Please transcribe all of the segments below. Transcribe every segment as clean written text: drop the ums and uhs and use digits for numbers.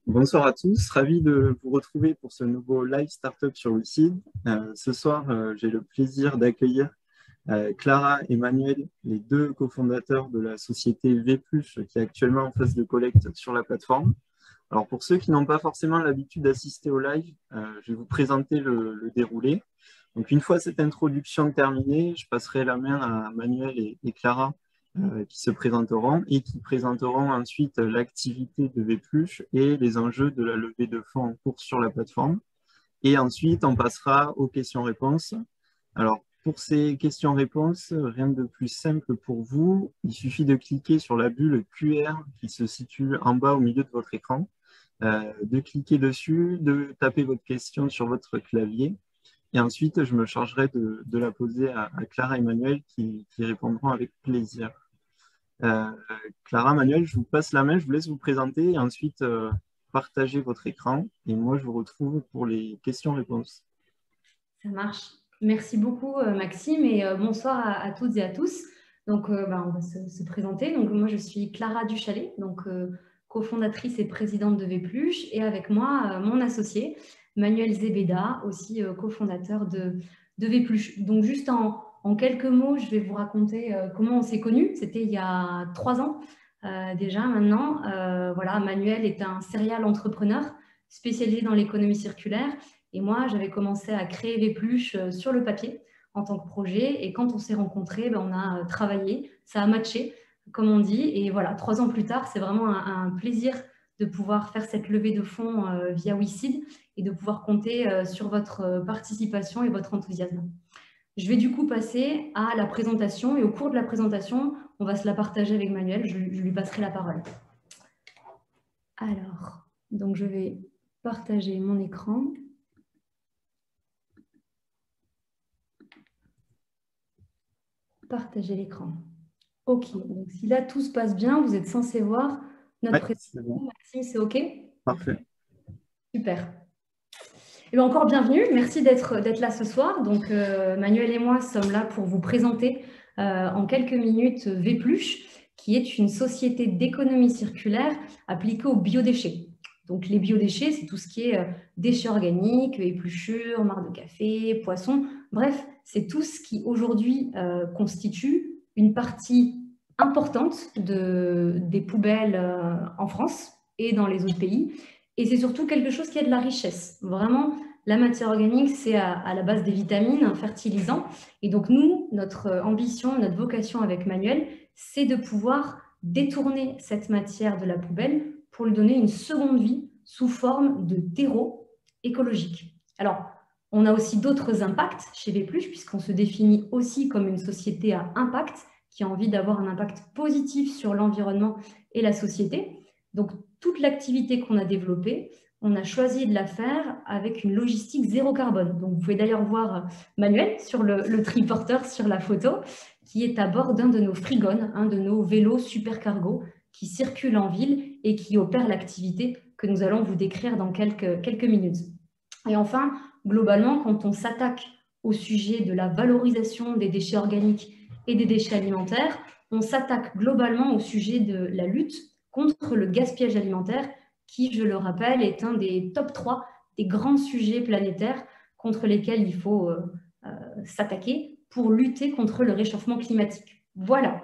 Bonsoir à tous, ravi de vous retrouver pour ce nouveau live startup sur Lucide. Ce soir, j'ai le plaisir d'accueillir Clara et Manuel, les deux cofondateurs de la société Vplus, qui est actuellement en phase de collecte sur la plateforme. Alors pour ceux qui n'ont pas forcément l'habitude d'assister au live, je vais vous présenter le déroulé. Donc une fois cette introduction terminée, je passerai la main à Manuel et Clara qui se présenteront et qui présenteront ensuite l'activité de Vplus et les enjeux de la levée de fonds en cours sur la plateforme. Et ensuite, on passera aux questions-réponses. Alors, pour ces questions-réponses, rien de plus simple pour vous. Il suffit de cliquer sur la bulle QR qui se situe en bas au milieu de votre écran, de cliquer dessus, de taper votre question sur votre clavier. Et ensuite, je me chargerai de la poser à Clara et Emmanuel qui répondront avec plaisir. Euh, Clara, Manuel, je vous passe la main, je vous laisse vous présenter et ensuite partager votre écran. Et moi, je vous retrouve pour les questions-réponses. Ça marche. Merci beaucoup, Maxime, et bonsoir à toutes et à tous. Donc, on va se présenter. Donc, moi, je suis Clara Duchalet, donc cofondatrice et présidente de Vplus, et avec moi, mon associé, Manuel Zebeda, aussi cofondateur de Vplus. Donc, juste en quelques mots, je vais vous raconter comment on s'est connus. C'était il y a 3 ans déjà maintenant. Voilà, Manuel est un serial entrepreneur spécialisé dans l'économie circulaire. Et moi, j'avais commencé à créer Vplus sur le papier en tant que projet. Et quand on s'est rencontrés, on a travaillé, ça a matché, comme on dit. Et voilà, 3 ans plus tard, c'est vraiment un plaisir de pouvoir faire cette levée de fonds via WeSeed et de pouvoir compter sur votre participation et votre enthousiasme. Je vais du coup passer à la présentation. Et au cours de la présentation, on va se la partager avec Manuel. Je lui passerai la parole. Alors, donc je vais partager mon écran. Partager l'écran. OK. Donc, si là, tout se passe bien, vous êtes censé voir notre présentation. Bon. Maxime, c'est OK? Parfait. Super. Et encore bienvenue. Merci d'être là ce soir. Donc, Manuel et moi sommes là pour vous présenter en quelques minutes Vplus, qui est une société d'économie circulaire appliquée aux biodéchets. Donc, les biodéchets, c'est tout ce qui est déchets organiques, épluchures, marcs de café, poissons. Bref, c'est tout ce qui aujourd'hui constitue une partie importante des poubelles en France et dans les autres pays. Et c'est surtout quelque chose qui a de la richesse. Vraiment, la matière organique, c'est à la base des vitamines, un fertilisant. Et donc nous, notre ambition, notre vocation avec Manuel, c'est de pouvoir détourner cette matière de la poubelle pour lui donner une seconde vie sous forme de terreau écologique. Alors, on a aussi d'autres impacts chez Vplus, puisqu'on se définit aussi comme une société à impact, qui a envie d'avoir un impact positif sur l'environnement et la société. Donc, toute l'activité qu'on a développée, on a choisi de la faire avec une logistique zéro carbone. Donc, vous pouvez d'ailleurs voir Manuel sur le triporteur sur la photo, qui est à bord d'un de nos frigones, un de nos vélos super cargo qui circule en ville et qui opère l'activité que nous allons vous décrire dans quelques minutes. Et enfin, globalement, quand on s'attaque au sujet de la valorisation des déchets organiques et des déchets alimentaires, on s'attaque globalement au sujet de la lutte contre le gaspillage alimentaire, qui, je le rappelle, est un des top 3 des grands sujets planétaires contre lesquels il faut s'attaquer pour lutter contre le réchauffement climatique. Voilà.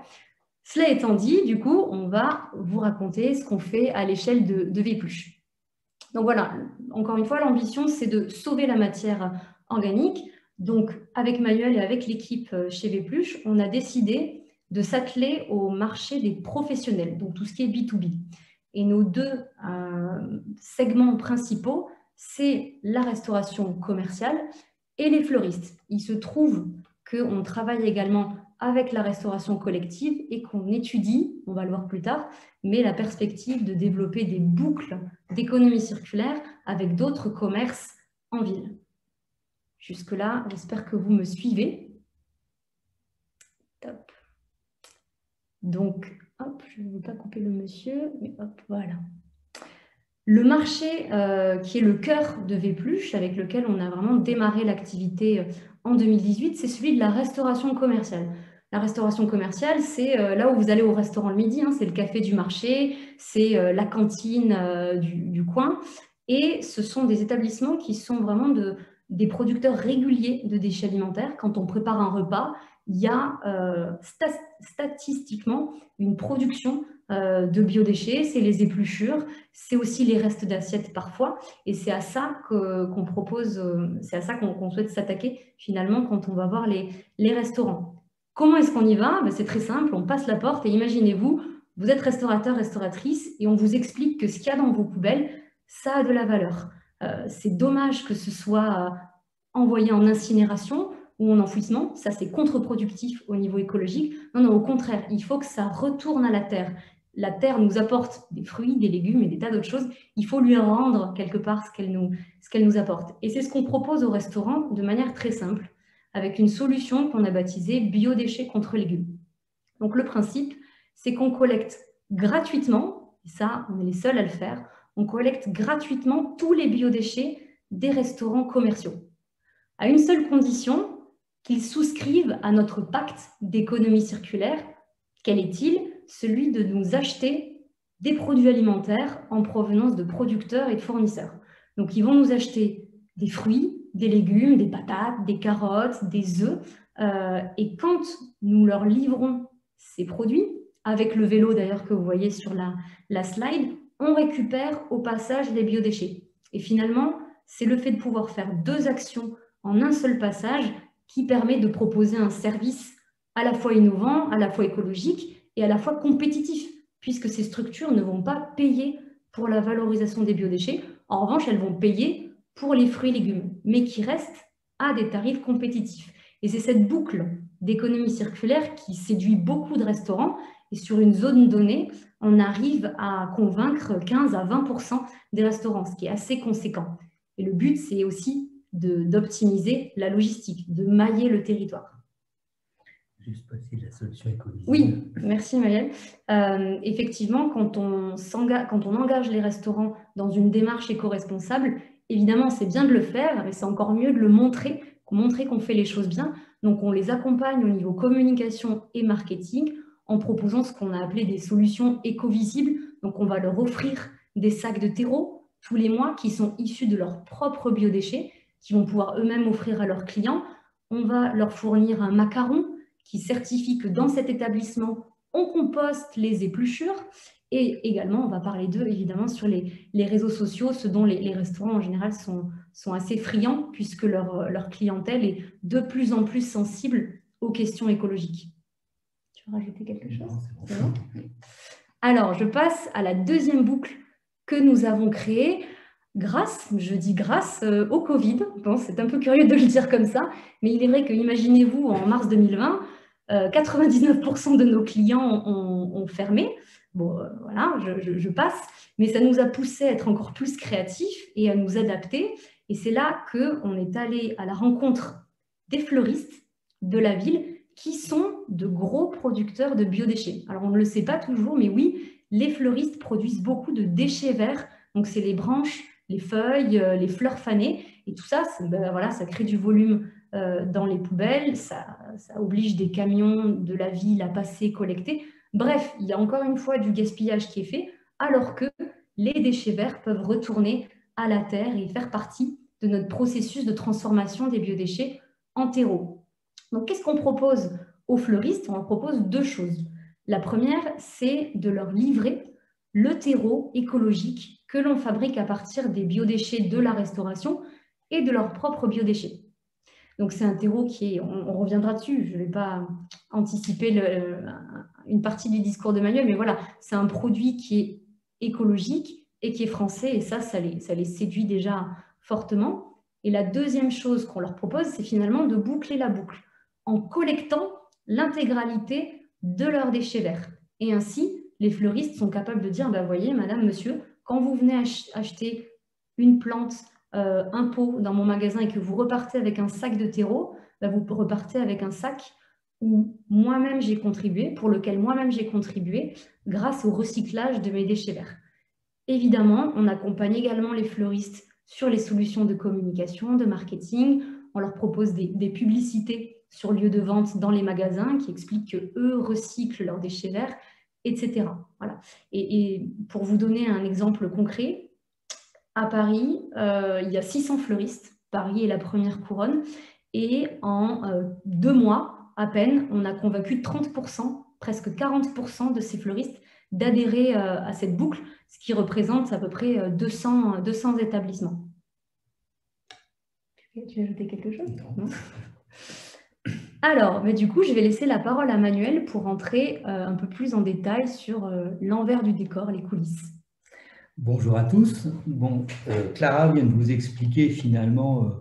Cela étant dit, du coup, on va vous raconter ce qu'on fait à l'échelle de Vplus. Donc voilà, encore une fois, l'ambition, c'est de sauver la matière organique. Donc, avec Manuel et avec l'équipe chez Vplus, on a décidé de s'atteler au marché des professionnels, donc tout ce qui est B2B. Et nos deux segments principaux, c'est la restauration commerciale et les fleuristes. Il se trouve qu'on travaille également avec la restauration collective et qu'on étudie, on va le voir plus tard, mais la perspective de développer des boucles d'économie circulaire avec d'autres commerces en ville. Jusque-là, j'espère que vous me suivez. Top. Donc, hop, je ne veux pas couper le monsieur, mais hop, voilà. Le marché qui est le cœur de Vplus, avec lequel on a vraiment démarré l'activité en 2018, c'est celui de la restauration commerciale. La restauration commerciale, c'est là où vous allez au restaurant le midi, hein, c'est le café du marché, c'est la cantine du coin. Et ce sont des établissements qui sont vraiment des producteurs réguliers de déchets alimentaires. Quand on prépare un repas, il y a statistiquement une production de biodéchets, c'est les épluchures, c'est aussi les restes d'assiettes parfois, et c'est à ça qu'on propose, c'est à ça qu'on souhaite s'attaquer finalement quand on va voir les restaurants. Comment est-ce qu'on y va? Ben, c'est très simple, on passe la porte et imaginez-vous, vous êtes restaurateur, restauratrice et on vous explique que ce qu'il y a dans vos poubelles, ça a de la valeur. C'est dommage que ce soit envoyé en incinération ou en enfouissement, ça c'est contre-productif au niveau écologique. Non, non, au contraire, il faut que ça retourne à la terre. La terre nous apporte des fruits, des légumes et des tas d'autres choses. Il faut lui rendre quelque part ce qu'elle nous apporte. Et c'est ce qu'on propose au restaurant de manière très simple, avec une solution qu'on a baptisée biodéchets contre légumes. Donc le principe, c'est qu'on collecte gratuitement, et ça on est les seuls à le faire, on collecte gratuitement tous les biodéchets des restaurants commerciaux, à une seule condition, qu'ils souscrivent à notre pacte d'économie circulaire. Quel est-il? Celui de nous acheter des produits alimentaires en provenance de producteurs et de fournisseurs. Donc ils vont nous acheter des fruits, des légumes, des patates, des carottes, des œufs, et quand nous leur livrons ces produits, avec le vélo d'ailleurs que vous voyez sur la slide, on récupère au passage les biodéchets. Et finalement, c'est le fait de pouvoir faire deux actions en un seul passage qui permet de proposer un service à la fois innovant, à la fois écologique et à la fois compétitif, puisque ces structures ne vont pas payer pour la valorisation des biodéchets. En revanche, elles vont payer pour les fruits et légumes, mais qui restent à des tarifs compétitifs. Et c'est cette boucle d'économie circulaire qui séduit beaucoup de restaurants. Et sur une zone donnée, on arrive à convaincre 15 à 20% des restaurants, ce qui est assez conséquent. Et le but, c'est aussi d'optimiser la logistique, de mailler le territoire. Juste passer la solution écologique. Oui, merci Maëlle. Effectivement, quand on engage les restaurants dans une démarche éco-responsable, évidemment, c'est bien de le faire, mais c'est encore mieux de le montrer qu'on fait les choses bien. Donc, on les accompagne au niveau communication et marketing en proposant ce qu'on a appelé des solutions éco-visibles. Donc, on va leur offrir des sacs de terreau tous les mois qui sont issus de leurs propres biodéchets, qui vont pouvoir eux-mêmes offrir à leurs clients. On va leur fournir un macaron qui certifie que dans cet établissement, on composte les épluchures. Et également, on va parler d'eux, évidemment, sur les réseaux sociaux, ce dont les restaurants, en général, sont assez friands, puisque leur clientèle est de plus en plus sensible aux questions écologiques. Tu veux rajouter quelque chose? Non, c'est bon. Alors, je passe à la deuxième boucle que nous avons créée grâce au Covid. Bon, c'est un peu curieux de le dire comme ça, mais il est vrai que, imaginez-vous, en mars 2020, 99% de nos clients ont fermé. Bon, voilà, je passe, mais ça nous a poussé à être encore plus créatifs et à nous adapter. Et c'est là qu'on est allé à la rencontre des fleuristes de la ville qui sont de gros producteurs de biodéchets. Alors, on ne le sait pas toujours, mais oui, les fleuristes produisent beaucoup de déchets verts. Donc, c'est les branches, les feuilles, les fleurs fanées. Et tout ça, voilà, ça crée du volume dans les poubelles, ça oblige des camions de la ville à passer, collecter. Bref, il y a encore une fois du gaspillage qui est fait, alors que les déchets verts peuvent retourner à la terre et faire partie de notre processus de transformation des biodéchets en terreau. Donc, qu'est-ce qu'on propose aux fleuristes? On leur propose deux choses. La première, c'est de leur livrer le terreau écologique que l'on fabrique à partir des biodéchets de la restauration et de leurs propres biodéchets. Donc, c'est un terreau qui est, on reviendra dessus, je ne vais pas anticiper une partie du discours de Manuel, mais voilà, c'est un produit qui est écologique et qui est français, et ça les séduit déjà fortement. Et la deuxième chose qu'on leur propose, c'est finalement de boucler la boucle en collectant l'intégralité de leurs déchets verts. Et ainsi, les fleuristes sont capables de dire, bah, voyez, madame, monsieur, quand vous venez acheter une plante, un pot dans mon magasin et que vous repartez avec un sac de terreau, bah, vous repartez avec un sac où moi-même j'ai contribué, pour lequel moi-même j'ai contribué grâce au recyclage de mes déchets verts. Évidemment, on accompagne également les fleuristes sur les solutions de communication, de marketing. On leur propose des publicités sur lieu de vente dans les magasins, qui expliquent qu'eux recyclent leurs déchets verts, etc. Voilà. Et pour vous donner un exemple concret, à Paris, il y a 600 fleuristes. Paris est la première couronne. Et en 2 mois, à peine, on a convaincu 30%, presque 40% de ces fleuristes d'adhérer à cette boucle, ce qui représente à peu près 200 établissements. Tu veux ajouter quelque chose? Non. Alors, mais du coup, je vais laisser la parole à Manuel pour entrer un peu plus en détail sur l'envers du décor, les coulisses. Bonjour à tous. Bon, Clara vient de vous expliquer finalement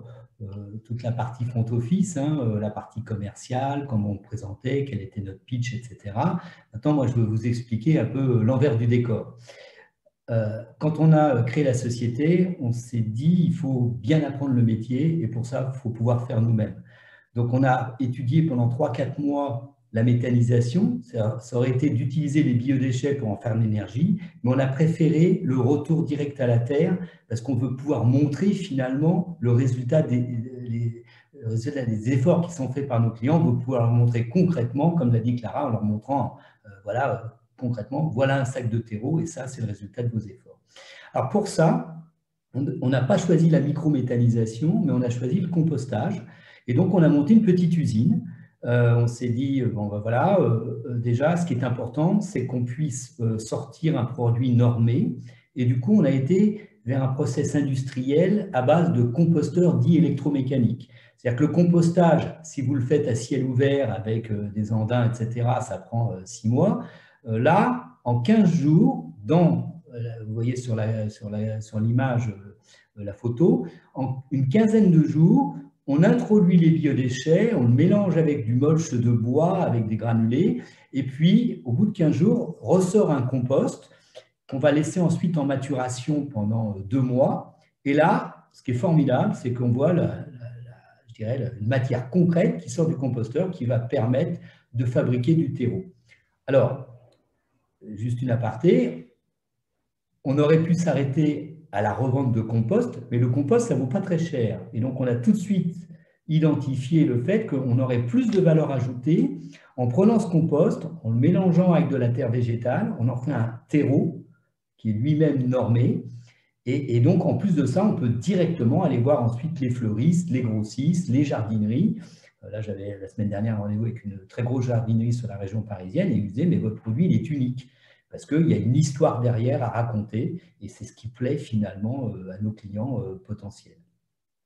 toute la partie front office, la partie commerciale, comment on le présentait, quel était notre pitch, etc. Maintenant, moi, je veux vous expliquer un peu l'envers du décor. Quand on a créé la société, on s'est dit il faut bien apprendre le métier et pour ça, il faut pouvoir faire nous-mêmes. Donc, on a étudié pendant 3-4 mois la méthanisation. Ça aurait été d'utiliser les biodéchets pour en faire de l'énergie, mais on a préféré le retour direct à la terre parce qu'on veut pouvoir montrer finalement le résultat des efforts qui sont faits par nos clients. On veut pouvoir leur montrer concrètement, comme l'a dit Clara, en leur montrant voilà, concrètement, voilà un sac de terreau et ça, c'est le résultat de vos efforts. Alors pour ça, on n'a pas choisi la microméthanisation, mais on a choisi le compostage. Et donc, on a monté une petite usine. On s'est dit, bon, ben voilà, déjà, ce qui est important, c'est qu'on puisse sortir un produit normé. Et du coup, on a été vers un process industriel à base de composteurs dits électromécaniques. C'est-à-dire que le compostage, si vous le faites à ciel ouvert avec des andins, etc., ça prend 6 mois. Là, en 15 jours, vous voyez sur l'image la photo, en une quinzaine de jours, on introduit les biodéchets, on le mélange avec du mulch de bois, avec des granulés, et puis, au bout de 15 jours, ressort un compost qu'on va laisser ensuite en maturation pendant 2 mois. Et là, ce qui est formidable, c'est qu'on voit je dirais, une matière concrète qui sort du composteur qui va permettre de fabriquer du terreau. Alors, juste une aparté, on aurait pu s'arrêter à la revente de compost, mais le compost, ça ne vaut pas très cher. Et donc, on a tout de suite identifié le fait qu'on aurait plus de valeur ajoutée en prenant ce compost, en le mélangeant avec de la terre végétale, on en fait un terreau qui est lui-même normé. Et donc, en plus de ça, on peut directement aller voir ensuite les fleuristes, les grossistes, les jardineries. Là, j'avais la semaine dernière un rendez-vous avec une très grosse jardinerie sur la région parisienne et ils me disaient, mais votre produit, il est unique. Parce qu'il y a une histoire derrière à raconter et c'est ce qui plaît finalement à nos clients potentiels.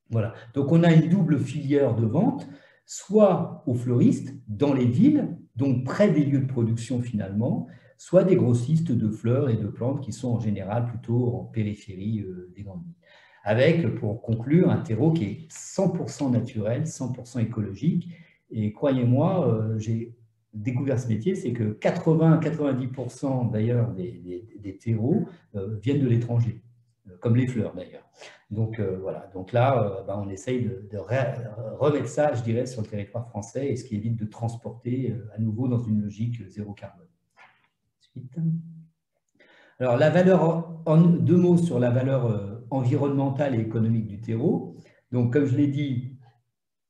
Voilà. Donc, on a une double filière de vente, soit aux fleuristes dans les villes, donc près des lieux de production finalement, soit des grossistes de fleurs et de plantes qui sont en général plutôt en périphérie des grandes villes. Avec, pour conclure, un terreau qui est 100% naturel, 100% écologique. Et croyez-moi, j'ai découvert ce métier, c'est que 80-90% d'ailleurs des terreaux viennent de l'étranger, comme les fleurs d'ailleurs. Donc voilà, donc là, on essaye de remettre ça, je dirais, sur le territoire français, et ce qui évite de transporter à nouveau dans une logique zéro carbone. Ensuite. Alors, la valeur, en 2 mots sur la valeur environnementale et économique du terreau. Donc, comme je l'ai dit,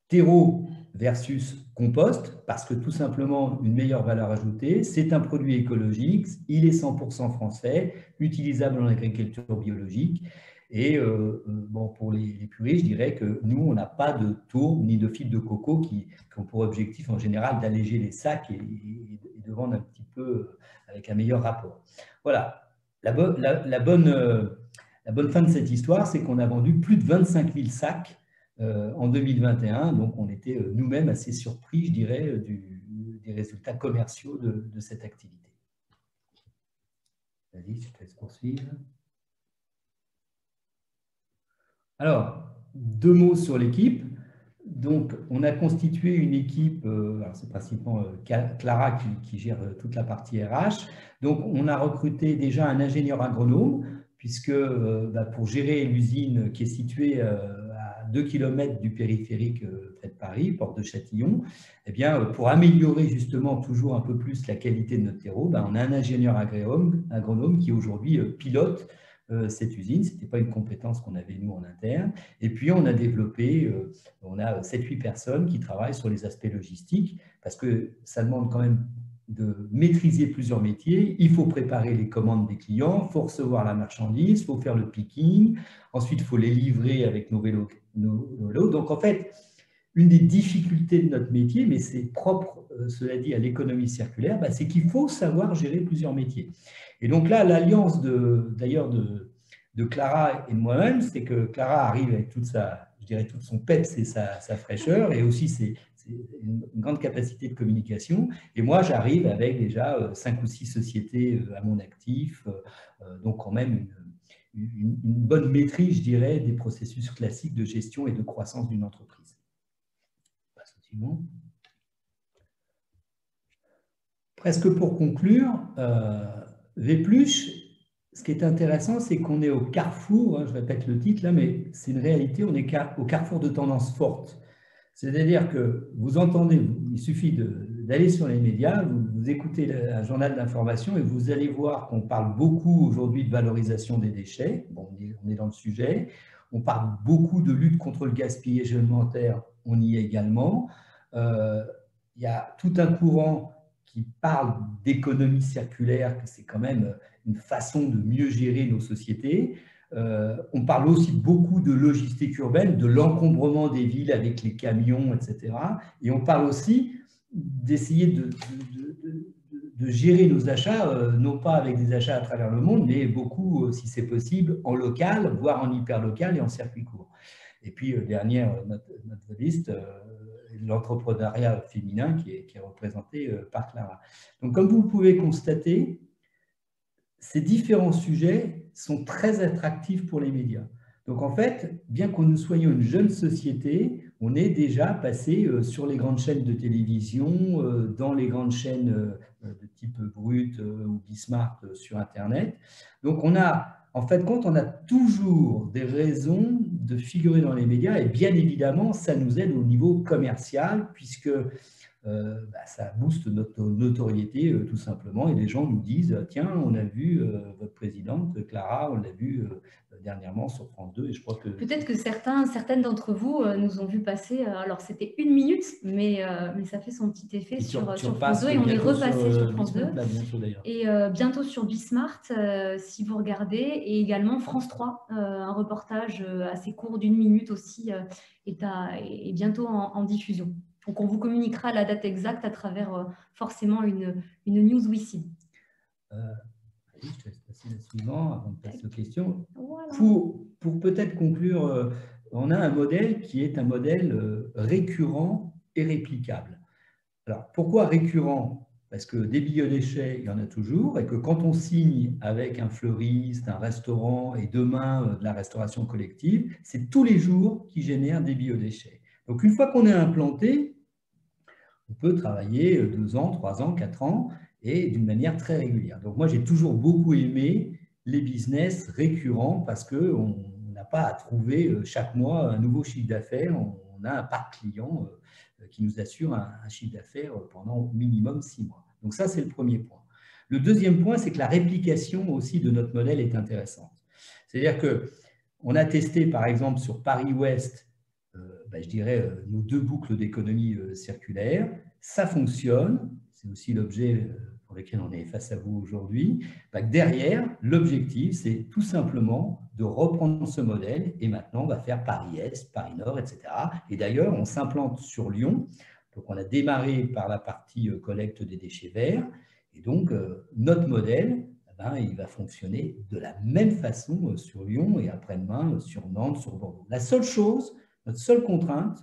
terreau versus compost, parce que tout simplement, une meilleure valeur ajoutée, c'est un produit écologique, il est 100% français, utilisable en agriculture biologique. Et bon, pour les puristes, je dirais que nous, on n'a pas de tourbe ni de fibres de coco qui ont pour objectif en général d'alléger les sacs et de vendre un petit peu avec un meilleur rapport. Voilà. La bonne fin de cette histoire, c'est qu'on a vendu plus de 25 000 sacs en 2021. Donc, on était nous-mêmes assez surpris, je dirais, des résultats commerciaux de cette activité. Vas-y, je te laisse poursuivre. Alors, 2 mots sur l'équipe. Donc, on a constitué une équipe, c'est principalement Clara qui gère toute la partie RH. Donc, on a recruté déjà un ingénieur agronome, puisque pour gérer l'usine qui est située à 2 km du périphérique près de Paris, porte de Châtillon, eh bien, pour améliorer justement toujours un peu plus la qualité de notre terreau, on a un ingénieur agronome qui aujourd'hui pilote cette usine. Ce n'était pas une compétence qu'on avait nous en interne. Et puis, on a développé, on a 7-8 personnes qui travaillent sur les aspects logistiques parce que ça demande quand même de maîtriser plusieurs métiers. Il faut préparer les commandes des clients, il faut recevoir la marchandise, il faut faire le picking, ensuite il faut les livrer avec nos vélos. Donc en fait, une des difficultés de notre métier, mais c'est propre, cela dit, à l'économie circulaire, c'est qu'il faut savoir gérer plusieurs métiers. Et donc là, l'alliance d'ailleurs de Clara et de moi-même, c'est que Clara arrive avec toute son peps et sa fraîcheur, et aussi c'est une grande capacité de communication. Et moi, j'arrive avec déjà 5 ou 6 sociétés à mon actif, donc quand même une bonne maîtrise, je dirais, des processus classiques de gestion et de croissance d'une entreprise. Passe au suivant. Presque pour conclure, Vépluche, ce qui est intéressant, c'est qu'on est au carrefour, je répète le titre là, mais c'est une réalité, on est au carrefour de tendances fortes. C'est-à-dire que vous entendez, il suffit d'aller sur les médias, vous écoutez un journal d'information et vous allez voir qu'on parle beaucoup aujourd'hui de valorisation des déchets. Bon, on est dans le sujet. On parle beaucoup de lutte contre le gaspillage alimentaire, on y est également. Il y a tout un courant qui parle d'économie circulaire, que c'est quand même une façon de mieux gérer nos sociétés. On parle aussi beaucoup de logistique urbaine, de l'encombrement des villes avec les camions, etc. Et on parle aussi d'essayer de gérer nos achats, non pas avec des achats à travers le monde, mais beaucoup, si c'est possible, en local, voire en hyper-local et en circuit court. Et puis, dernière, notre liste, l'entrepreneuriat féminin qui est représenté par Clara. Donc, comme vous pouvez constater, ces différents sujets sont très attractifs pour les médias. Donc, en fait, bien que nous soyons une jeune société, on est déjà passé sur les grandes chaînes de télévision, dans les grandes chaînes de type Brut ou Bismart sur Internet. Donc, en fait, on a toujours des raisons de figurer dans les médias et bien évidemment, ça nous aide au niveau commercial puisque ça booste notre notoriété tout simplement et les gens nous disent tiens, on a vu votre présidente Clara, on l'a vu dernièrement sur France 2 et je crois que… Peut-être que certaines d'entre vous nous ont vu passer, alors c'était 1 minute, mais ça fait son petit effet sur France 2 et on est repassé sur France 2 là, bientôt, et bientôt sur Bismart si vous regardez et également France 3, un reportage assez court d'1 minute aussi est bientôt en diffusion. Donc, on vous communiquera la date exacte à travers forcément une news WICID. Je te laisse passer la suivante avant de passer aux questions. Voilà. Pour peut-être conclure, on a un modèle qui est un modèle récurrent et réplicable. Alors, pourquoi récurrent? Parce que des biodéchets, il y en a toujours, et que quand on signe avec un fleuriste, un restaurant, et demain de la restauration collective, c'est tous les jours qui génèrent des biodéchets. Donc, une fois qu'on est implanté, on peut travailler 2 ans, 3 ans, 4 ans, et d'une manière très régulière. Donc, moi, j'ai toujours beaucoup aimé les business récurrents parce qu'on n'a pas à trouver chaque mois un nouveau chiffre d'affaires. On a un parc client qui nous assure un chiffre d'affaires pendant au minimum 6 mois. Donc, ça, c'est le premier point. Le deuxième point, c'est que la réplication aussi de notre modèle est intéressante. C'est-à-dire qu'on a testé, par exemple, sur Paris-Ouest, je dirais, nos 2 boucles d'économie circulaire. Ça fonctionne. C'est aussi l'objet pour lequel on est face à vous aujourd'hui. Derrière, l'objectif, c'est tout simplement de reprendre ce modèle et maintenant, on va faire Paris-Est, Paris-Nord, etc. Et d'ailleurs, on s'implante sur Lyon. Donc, on a démarré par la partie collecte des déchets verts. Et donc, notre modèle, il va fonctionner de la même façon sur Lyon et après-demain sur Nantes, sur Bordeaux. La seule chose, notre seule contrainte,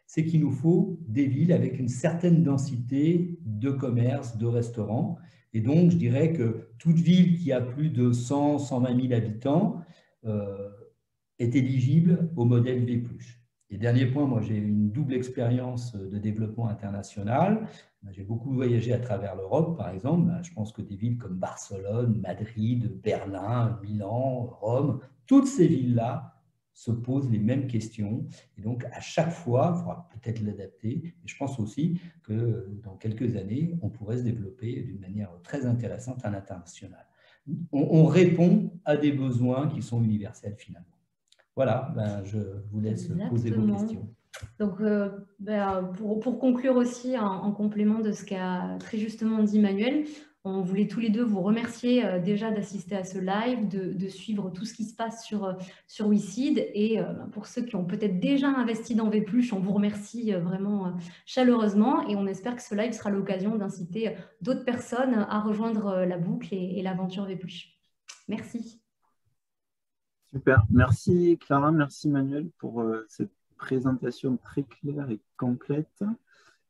c'est qu'il nous faut des villes avec une certaine densité de commerce, de restaurants. Et donc, je dirais que toute ville qui a plus de 100, 120 000 habitants est éligible au modèle Vépluche. Et dernier point, moi, j'ai une double expérience de développement international. J'ai beaucoup voyagé à travers l'Europe, par exemple. Je pense que des villes comme Barcelone, Madrid, Berlin, Milan, Rome, toutes ces villes-là se posent les mêmes questions. Et donc, à chaque fois, il faudra peut-être l'adapter. Et je pense aussi que dans quelques années, on pourrait se développer d'une manière très intéressante à l'international. on répond à des besoins qui sont universels finalement. Voilà, je vous laisse poser vos questions. Donc, pour conclure aussi en complément de ce qu'a très justement dit Manuel, on voulait tous les deux vous remercier déjà d'assister à ce live, de suivre tout ce qui se passe sur WeSeed. Et pour ceux qui ont peut-être déjà investi dans Vplush, on vous remercie vraiment chaleureusement et on espère que ce live sera l'occasion d'inciter d'autres personnes à rejoindre la boucle et l'aventure Vplush. Merci. Super. Merci Clara, merci Manuel pour cette présentation très claire et complète.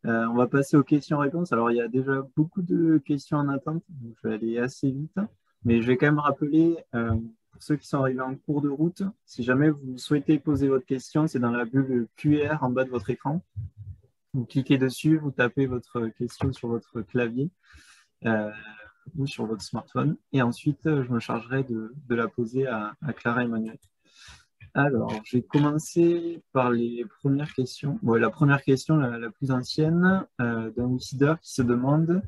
On va passer aux questions-réponses. Alors, il y a déjà beaucoup de questions en attente, donc je vais aller assez vite. Mais je vais quand même rappeler, pour ceux qui sont arrivés en cours de route, si jamais vous souhaitez poser votre question, c'est dans la bulle QR en bas de votre écran. Vous cliquez dessus, vous tapez votre question sur votre clavier ou sur votre smartphone. Et ensuite, je me chargerai de la poser à Clara et Manuel. Alors, je vais commencer par les premières questions. Bon, la première question, la plus ancienne, d'un WeSeeder qui se demande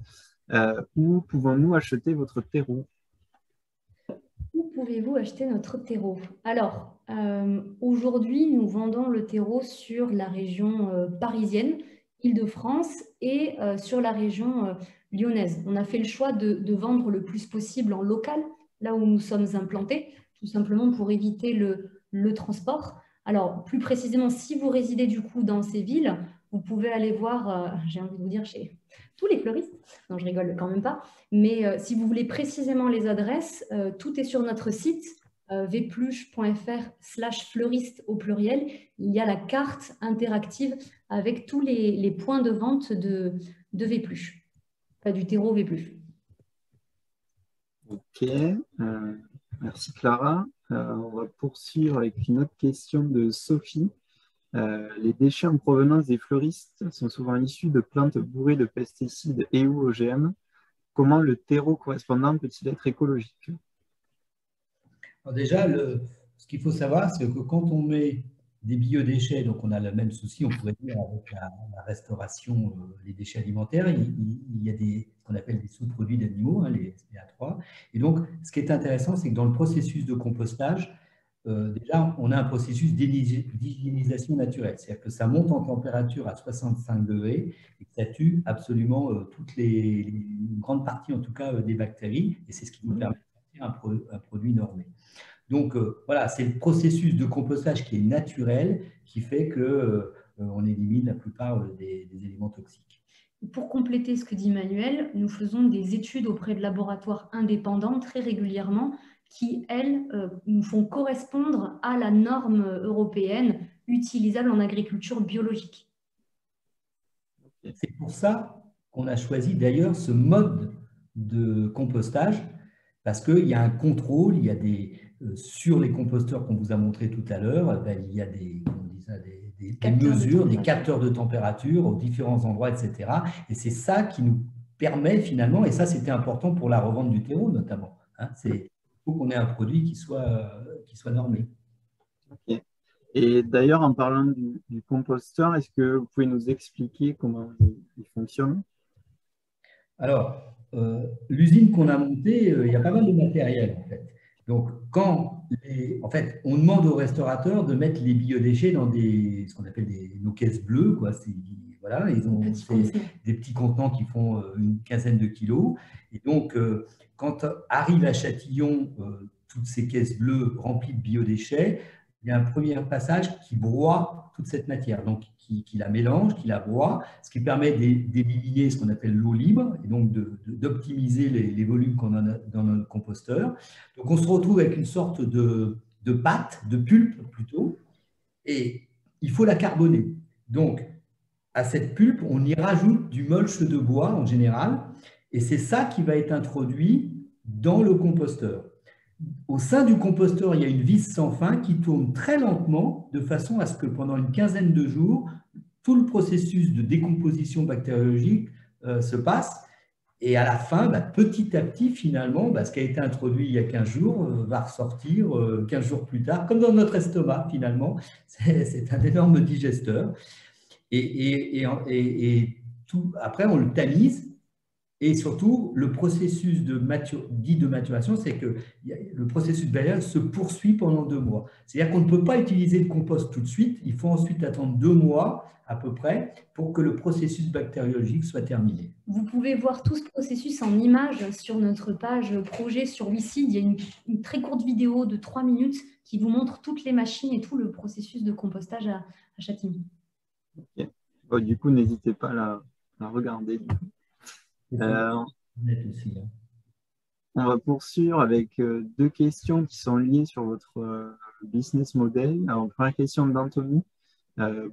où pouvons-nous acheter votre terreau? Où pouvez-vous acheter notre terreau? Alors, aujourd'hui, nous vendons le terreau sur la région parisienne, Île-de-France, et sur la région lyonnaise. On a fait le choix de vendre le plus possible en local, là où nous sommes implantés, tout simplement pour éviter le transport. Alors, plus précisément, si vous résidez du coup dans ces villes, vous pouvez aller voir, j'ai envie de vous dire, chez tous les fleuristes. Non, je rigole quand même pas. Mais si vous voulez précisément les adresses, tout est sur notre site, vplush.fr/fleuriste au pluriel. Il y a la carte interactive avec tous les points de vente de Vplush, enfin, du terreau Vplush. Ok, merci Clara. On va poursuivre avec une autre question de Sophie. Les déchets en provenance des fleuristes sont souvent issus de plantes bourrées de pesticides et ou OGM. Comment le terreau correspondant peut-il être écologique? Alors déjà, ce qu'il faut savoir, c'est que quand on met des biodéchets, donc on a le même souci, on pourrait dire avec la restauration, les déchets alimentaires, il y a ce qu'on appelle des sous-produits d'animaux, les SPA3. Et donc, ce qui est intéressant, c'est que dans le processus de compostage, déjà, on a un processus d'hygiénisation naturelle. C'est-à-dire que ça monte en température à 65 degrés et que ça tue absolument une grande partie, en tout cas, des bactéries. Et c'est ce qui nous permet de faire un produit normé. Donc, voilà, c'est le processus de compostage qui est naturel, qui fait qu'on élimine la plupart des éléments toxiques. Pour compléter ce que dit Manuel, nous faisons des études auprès de laboratoires indépendants très régulièrement qui, elles, nous font correspondre à la norme européenne utilisable en agriculture biologique. C'est pour ça qu'on a choisi d'ailleurs ce mode de compostage, parce qu'il y a un contrôle, il y a sur les composteurs qu'on vous a montré tout à l'heure, il y a des mesures, des capteurs de température aux différents endroits, etc. Et c'est ça qui nous permet finalement, et ça c'était important pour la revente du terreau notamment, il faut qu'on ait un produit qui soit normé. Okay. Et d'ailleurs, en parlant du composteur, est-ce que vous pouvez nous expliquer comment il fonctionne? Alors, l'usine qu'on a montée, il y a pas mal de matériel en fait. Donc, en fait, on demande aux restaurateurs de mettre les biodéchets dans ce qu'on appelle nos caisses bleues, quoi. Voilà, ils ont des petits contenants qui font une quinzaine de kilos. Et donc, quand arrive à Châtillon toutes ces caisses bleues remplies de biodéchets, il y a un premier passage qui broie toute cette matière, donc qui la mélange, qui la broie, ce qui permet d'éliminer ce qu'on appelle l'eau libre et donc d'optimiser les volumes qu'on a dans notre composteur. Donc on se retrouve avec une sorte de pâte, de pulpe plutôt, et il faut la carboner. Donc à cette pulpe, on y rajoute du mulch de bois en général, et c'est ça qui va être introduit dans le composteur. Au sein du composteur, il y a une vis sans fin qui tourne très lentement de façon à ce que pendant une quinzaine de jours, tout le processus de décomposition bactériologique se passe. Et à la fin, petit à petit, finalement, ce qui a été introduit il y a 15 jours va ressortir 15 jours plus tard, comme dans notre estomac, finalement. C'est un énorme digesteur. Et après, on le tamise. Et surtout, le processus dit de maturation, c'est que le processus de balayage se poursuit pendant 2 mois. C'est-à-dire qu'on ne peut pas utiliser le compost tout de suite. Il faut ensuite attendre 2 mois à peu près pour que le processus bactériologique soit terminé. Vous pouvez voir tout ce processus en images sur notre page projet sur WeSeed. Il y a une très courte vidéo de 3 minutes qui vous montre toutes les machines et tout le processus de compostage à Châtigny. Okay. Bon, du coup, n'hésitez pas à la regarder. On va poursuivre avec 2 questions qui sont liées sur votre business model. Alors, première question d'Anthony.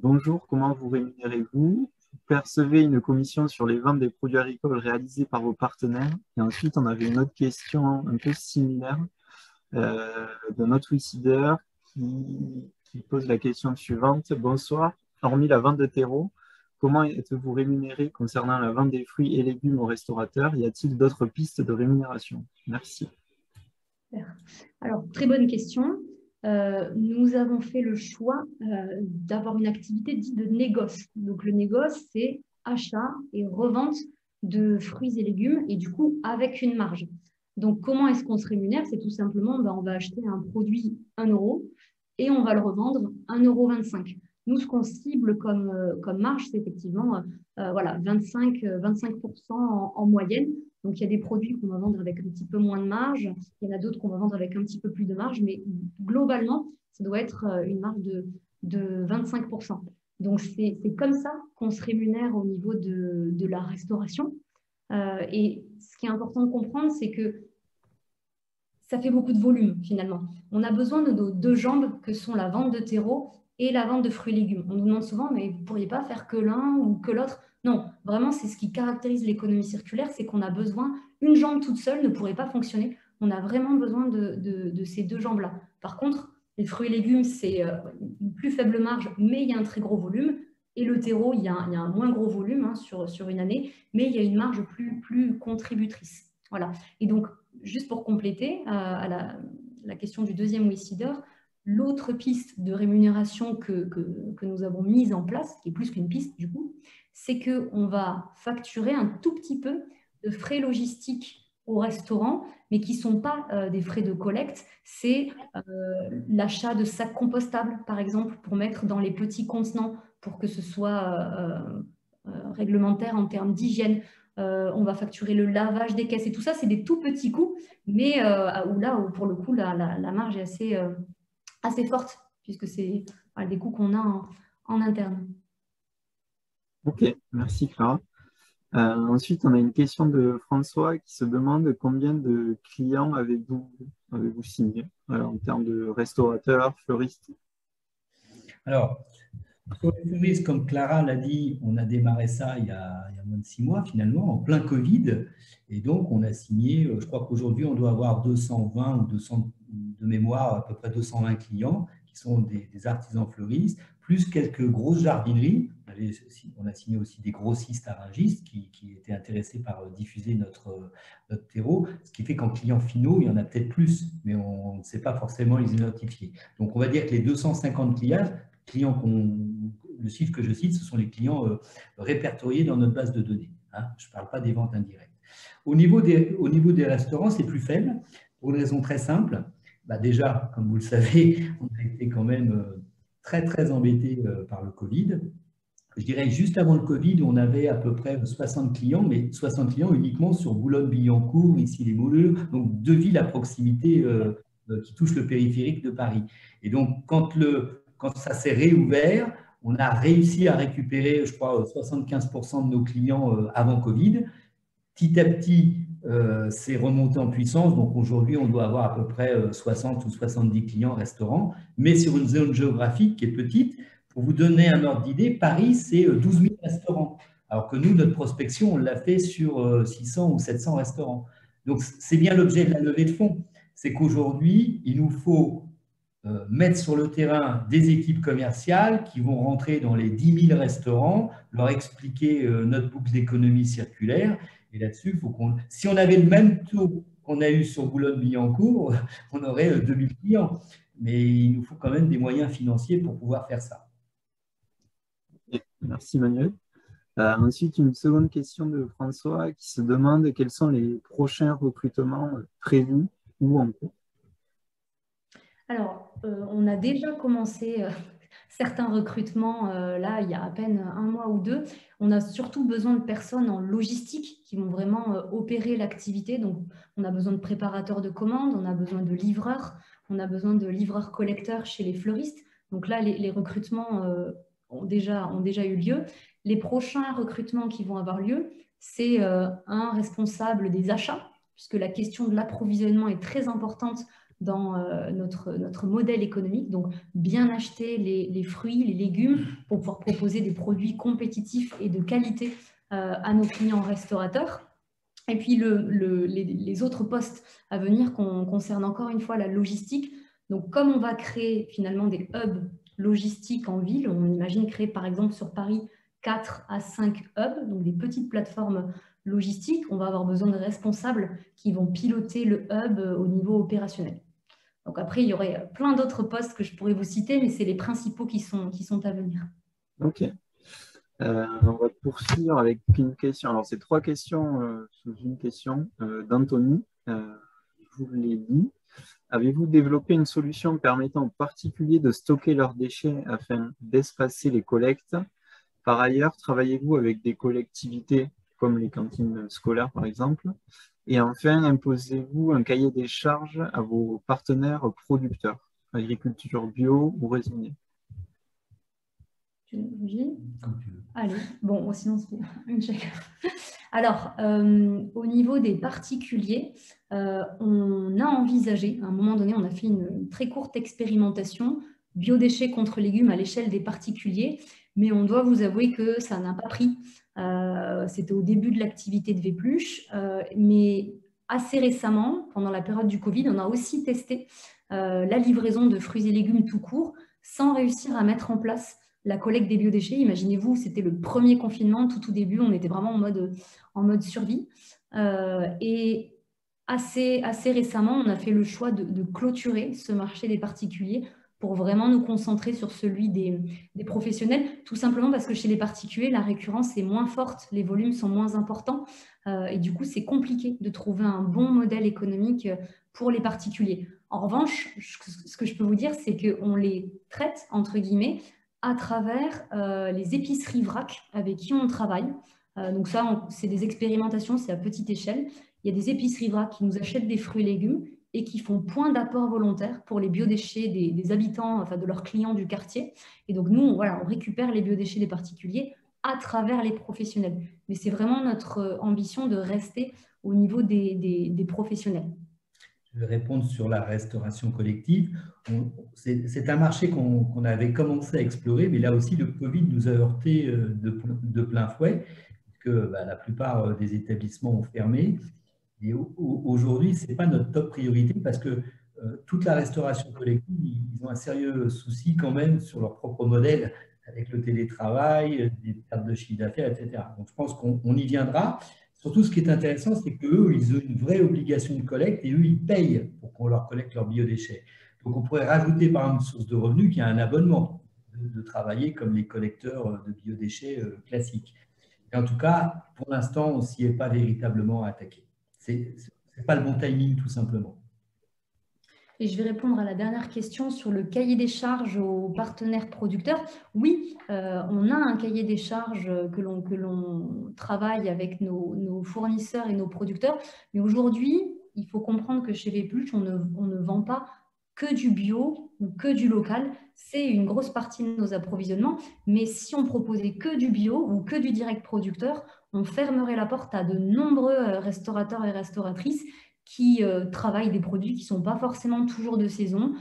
Bonjour, comment vous rémunérez-vous? Vous percevez une commission sur les ventes des produits agricoles réalisés par vos partenaires? Et ensuite, on avait une autre question un peu similaire d'un autre WeSeeder qui pose la question suivante. Bonsoir, hormis la vente de terreau, comment êtes-vous rémunéré concernant la vente des fruits et légumes aux restaurateurs? Y a-t-il d'autres pistes de rémunération? Merci. Alors, très bonne question. Nous avons fait le choix d'avoir une activité dite de négoce. Donc, le négoce, c'est achat et revente de fruits et légumes et du coup, avec une marge. Donc, comment est-ce qu'on se rémunère? C'est tout simplement, on va acheter un produit 1 € et on va le revendre 1,25 €. Nous, ce qu'on cible comme marge, c'est effectivement voilà, 25% en moyenne. Donc, il y a des produits qu'on va vendre avec un petit peu moins de marge. Il y en a d'autres qu'on va vendre avec un petit peu plus de marge. Mais globalement, ça doit être une marge de 25%. Donc, c'est comme ça qu'on se rémunère au niveau de la restauration. Et ce qui est important de comprendre, c'est que ça fait beaucoup de volume, finalement. On a besoin de nos 2 jambes que sont la vente de terreau et la vente de fruits et légumes. On nous demande souvent, mais vous ne pourriez pas faire que l'un ou que l'autre? Non, vraiment, c'est ce qui caractérise l'économie circulaire, c'est qu'on a besoin, une jambe toute seule ne pourrait pas fonctionner. On a vraiment besoin de ces 2 jambes-là. Par contre, les fruits et légumes, c'est une plus faible marge, mais il y a un très gros volume. Et le terreau, il y a un moins gros volume sur une année, mais il y a une marge plus contributrice. Voilà. Et donc, juste pour compléter à la question du deuxième WeSeeder, l'autre piste de rémunération que nous avons mise en place, qui est plus qu'une piste du coup, c'est qu'on va facturer un tout petit peu de frais logistiques au restaurant, mais qui ne sont pas des frais de collecte. C'est l'achat de sacs compostables, par exemple, pour mettre dans les petits contenants pour que ce soit réglementaire en termes d'hygiène. On va facturer le lavage des caisses et tout ça, c'est des tout petits coûts, mais où pour le coup, la marge est assez forte, puisque c'est des coûts qu'on a en interne. Ok, merci Clara. Ensuite, on a une question de François qui se demande combien de clients avez-vous signé en termes de restaurateurs, fleuristes? Alors, sur les fleuristes, comme Clara l'a dit, on a démarré ça il y a moins de 6 mois finalement, en plein Covid. Et donc, on a signé, je crois qu'aujourd'hui, on doit avoir 220 ou 200 de mémoire, à peu près 220 clients qui sont des artisans fleuristes, plus quelques grosses jardineries. On a signé aussi des grossistes aragistes qui étaient intéressés par diffuser notre terreau, ce qui fait qu'en clients finaux, il y en a peut-être plus, mais on ne sait pas forcément les identifier. Donc, on va dire que les 250 clients, le chiffre que je cite, ce sont les clients répertoriés dans notre base de données. Hein. Je ne parle pas des ventes indirectes. Au niveau des restaurants, c'est plus faible, pour une raison très simple. Déjà, comme vous le savez, on a été quand même très, très embêtés par le Covid. Je dirais juste avant le Covid, on avait à peu près 60 clients, mais 60 clients uniquement sur Boulogne-Billancourt, ici les Moulures, donc 2 villes à proximité qui touchent le périphérique de Paris. Et donc, quand ça s'est réouvert, on a réussi à récupérer, je crois, 75% de nos clients avant Covid. Petit à petit, c'est remonté en puissance. Donc aujourd'hui, on doit avoir à peu près 60 ou 70 clients restaurants, mais sur une zone géographique qui est petite. Pour vous donner un ordre d'idée, Paris, c'est 12 000 restaurants. Alors que nous, notre prospection, on l'a fait sur 600 ou 700 restaurants. Donc, c'est bien l'objet de la levée de fonds. C'est qu'aujourd'hui, il nous faut mettre sur le terrain des équipes commerciales qui vont rentrer dans les 10 000 restaurants, leur expliquer notre boucle d'économie circulaire. Et là-dessus, si on avait le même taux qu'on a eu sur Boulogne-Billancourt, on aurait 2000 clients. Mais il nous faut quand même des moyens financiers pour pouvoir faire ça. Merci Manuel. Ensuite, une seconde question de François qui se demande quels sont les prochains recrutements prévus ou en cours. Alors, on a déjà commencé certains recrutements là, il y a à peine un mois ou deux. On a surtout besoin de personnes en logistique qui vont vraiment opérer l'activité. Donc, on a besoin de préparateurs de commandes, on a besoin de livreurs, on a besoin de livreurs-collecteurs chez les fleuristes. Donc là, les recrutements ont déjà eu lieu. Les prochains recrutements qui vont avoir lieu, c'est un responsable des achats, puisque la question de l'approvisionnement est très importante dans notre modèle économique. Donc, bien acheter les fruits, les légumes pour pouvoir proposer des produits compétitifs et de qualité à nos clients restaurateurs. Et puis, les autres postes à venir concernent encore une fois la logistique. Donc, comme on va créer finalement des hubs logistiques en ville, on imagine créer par exemple sur Paris 4 à 5 hubs, donc des petites plateformes logistiques, on va avoir besoin de responsables qui vont piloter le hub au niveau opérationnel. Donc après, il y aurait plein d'autres postes que je pourrais vous citer, mais c'est les principaux qui sont à venir. Ok. On va poursuivre avec une question. Alors, c'est 3 questions sous une question d'Anthony. Je vous l'ai dit. Avez-vous développé une solution permettant aux particuliers de stocker leurs déchets afin d'espacer les collectes? Par ailleurs, travaillez-vous avec des collectivités comme les cantines scolaires, par exemple? Et enfin, imposez-vous un cahier des charges à vos partenaires producteurs, agriculture bio ou raisonnée? Allez, bon, sinon c'est une chacun. Alors, au niveau des particuliers, on a envisagé, à un moment donné, on a fait une très courte expérimentation, biodéchets contre légumes à l'échelle des particuliers, mais on doit vous avouer que ça n'a pas pris. C'était au début de l'activité de Vépluche, mais assez récemment, pendant la période du Covid, on a aussi testé la livraison de fruits et légumes tout court, sans réussir à mettre en place la collecte des biodéchets. Imaginez-vous, c'était le premier confinement, tout au début, on était vraiment en mode survie. Et assez récemment, on a fait le choix de clôturer ce marché des particuliers pour vraiment nous concentrer sur celui des professionnels, tout simplement parce que chez les particuliers, la récurrence est moins forte, les volumes sont moins importants, et du coup, c'est compliqué de trouver un bon modèle économique pour les particuliers. En revanche, ce que je peux vous dire, c'est qu'on les traite, entre guillemets, à travers les épiceries vrac avec qui on travaille. Donc ça, c'est des expérimentations, c'est à petite échelle. Il y a des épiceries vrac qui nous achètent des fruits et légumes et qui font point d'apport volontaire pour les biodéchets des habitants, enfin de leurs clients du quartier. Et donc nous, on récupère les biodéchets des particuliers à travers les professionnels. Mais c'est vraiment notre ambition de rester au niveau des professionnels. Je vais répondre sur la restauration collective. C'est un marché qu'on avait commencé à explorer, mais là aussi, le Covid nous a heurté de plein fouet, puisque la plupart des établissements ont fermé. Et aujourd'hui, ce n'est pas notre top priorité parce que toute la restauration collective, ils ont un sérieux souci quand même sur leur propre modèle avec le télétravail, des pertes de chiffre d'affaires, etc. Donc, je pense qu'on y viendra. Surtout, ce qui est intéressant, c'est qu'eux, ils ont une vraie obligation de collecte et eux, ils payent pour qu'on leur collecte leurs biodéchets. Donc, on pourrait rajouter par exemple une source de revenus qui a un abonnement de travailler comme les collecteurs de biodéchets classiques. Et en tout cas, pour l'instant, on ne s'y est pas véritablement attaqué. Ce n'est pas le bon timing, tout simplement. Et je vais répondre à la dernière question sur le cahier des charges aux partenaires producteurs. Oui, on a un cahier des charges que l'on travaille avec nos fournisseurs et nos producteurs. Mais aujourd'hui, il faut comprendre que chez Vépluche, on ne vend pas que du bio ou que du local. C'est une grosse partie de nos approvisionnements. Mais si on proposait que du bio ou que du direct producteur, on fermerait la porte à de nombreux restaurateurs et restauratrices qui travaillent des produits qui ne sont pas forcément toujours de saison.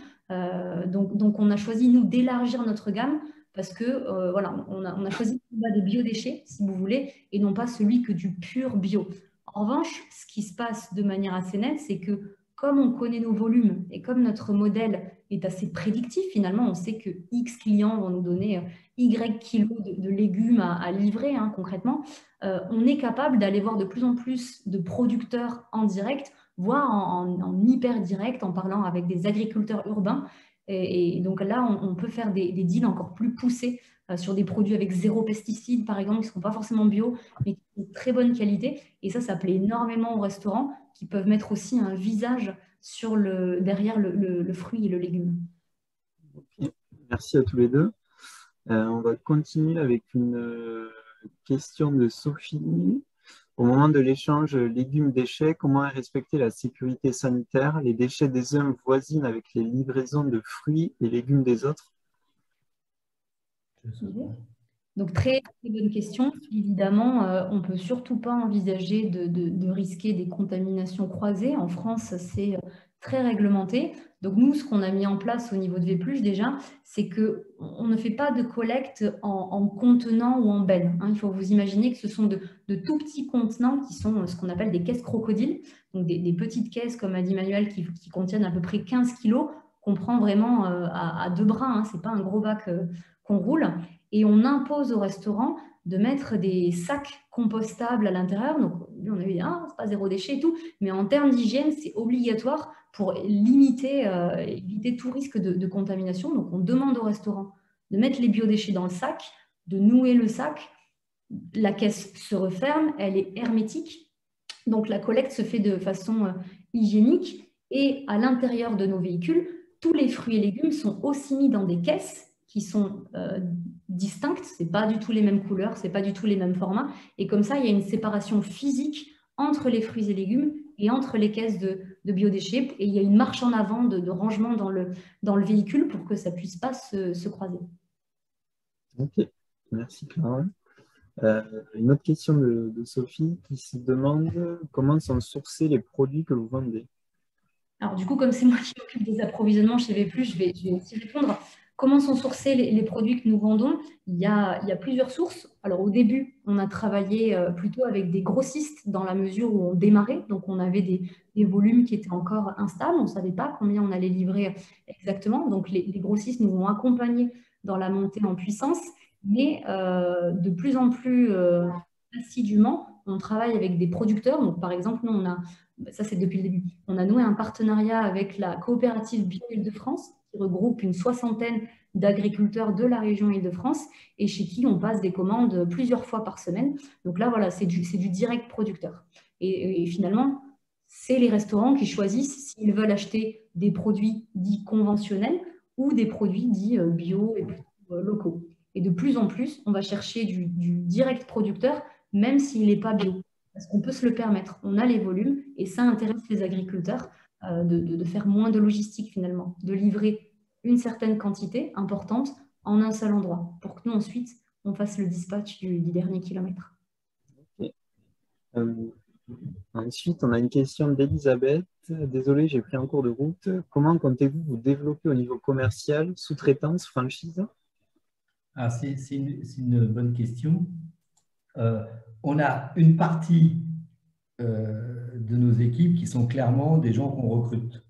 Donc, on a choisi, nous, d'élargir notre gamme parce que, voilà, on a choisi des biodéchets, si vous voulez, et non pas celui que du pur bio. En revanche, ce qui se passe de manière assez nette, c'est que comme on connaît nos volumes et comme notre modèle est assez prédictif, finalement, on sait que X clients vont nous donner Y kilos de légumes à livrer, hein, concrètement, on est capable d'aller voir de plus en plus de producteurs en direct, voire en hyper direct, en parlant avec des agriculteurs urbains. Et donc là, on peut faire des deals encore plus poussés sur des produits avec 0 pesticides, par exemple, qui ne sont pas forcément bio, mais qui sont de très bonne qualité. Et ça plaît énormément aux restaurants qui peuvent mettre aussi un visage derrière le fruit et le légume. Okay. Merci à tous les deux. On va continuer avec une question de Sophie. Au moment de l'échange légumes-déchets, comment est respectée la sécurité sanitaire? Les déchets des uns voisinent avec les livraisons de fruits et légumes des autres? Donc, très, très bonne question. Évidemment, on ne peut surtout pas envisager de risquer des contaminations croisées. En France, c'est très réglementé. Donc, nous, ce qu'on a mis en place au niveau de Vépluche déjà, c'est qu'on ne fait pas de collecte en contenant ou en benne. Il faut vous imaginer que ce sont de tout petits contenants qui sont ce qu'on appelle des caisses crocodiles. Donc, des petites caisses, comme a dit Manuel, qui contiennent à peu près 15 kilos, qu'on prend vraiment à 2 bras. Ce n'est pas un gros bac qu'on roule. Et on impose au restaurant de mettre des sacs compostables à l'intérieur. Donc, on a dit, c'est pas 0 déchet et tout. Mais en termes d'hygiène, c'est obligatoire pour éviter tout risque de contamination. Donc, on demande au restaurant de mettre les biodéchets dans le sac, de nouer le sac. La caisse se referme, elle est hermétique. Donc, la collecte se fait de façon hygiénique. Et à l'intérieur de nos véhicules, tous les fruits et légumes sont aussi mis dans des caisses qui sont distinctes, ce n'est pas du tout les mêmes couleurs, ce n'est pas du tout les mêmes formats. Et comme ça, il y a une séparation physique entre les fruits et légumes et entre les caisses de biodéchets. Et il y a une marche en avant de rangement dans le véhicule pour que ça ne puisse pas se croiser. Ok, merci Clara. Une autre question de Sophie qui se demande comment sont sourcés les produits que vous vendez. Alors du coup, comme c'est moi qui m'occupe des approvisionnements chez Vépluche, je vais aussi répondre. Comment sont sourcés les produits que nous vendons? Il y a plusieurs sources. Alors au début, on a travaillé plutôt avec des grossistes dans la mesure où on démarrait. Donc on avait des volumes qui étaient encore instables. On ne savait pas combien on allait livrer exactement. Donc les grossistes nous ont accompagnés dans la montée en puissance. Mais de plus en plus assidûment, on travaille avec des producteurs. Donc par exemple, nous, ça c'est depuis le début, on a noué un partenariat avec la coopérative Bio Île-de-France qui regroupe une 60aine d'agriculteurs de la région Île-de-France et chez qui on passe des commandes plusieurs fois par semaine. Donc là, voilà, c'est du direct producteur. Et finalement, c'est les restaurants qui choisissent s'ils veulent acheter des produits dits conventionnels ou des produits dits bio et locaux. Et de plus en plus, on va chercher du direct producteur, même s'il n'est pas bio. Parce qu'on peut se le permettre, on a les volumes et ça intéresse les agriculteurs de faire moins de logistique finalement, de livrer une certaine quantité importante en un seul endroit pour que nous ensuite on fasse le dispatch du dernier kilomètre. Okay. Ensuite, on a une question d'Elisabeth. Désolé, j'ai pris un cours de route. Comment comptez-vous vous développer au niveau commercial, sous-traitance, franchise? C'est une bonne question. On a une partie de nos équipes qui sont clairement des gens qu'on recrute.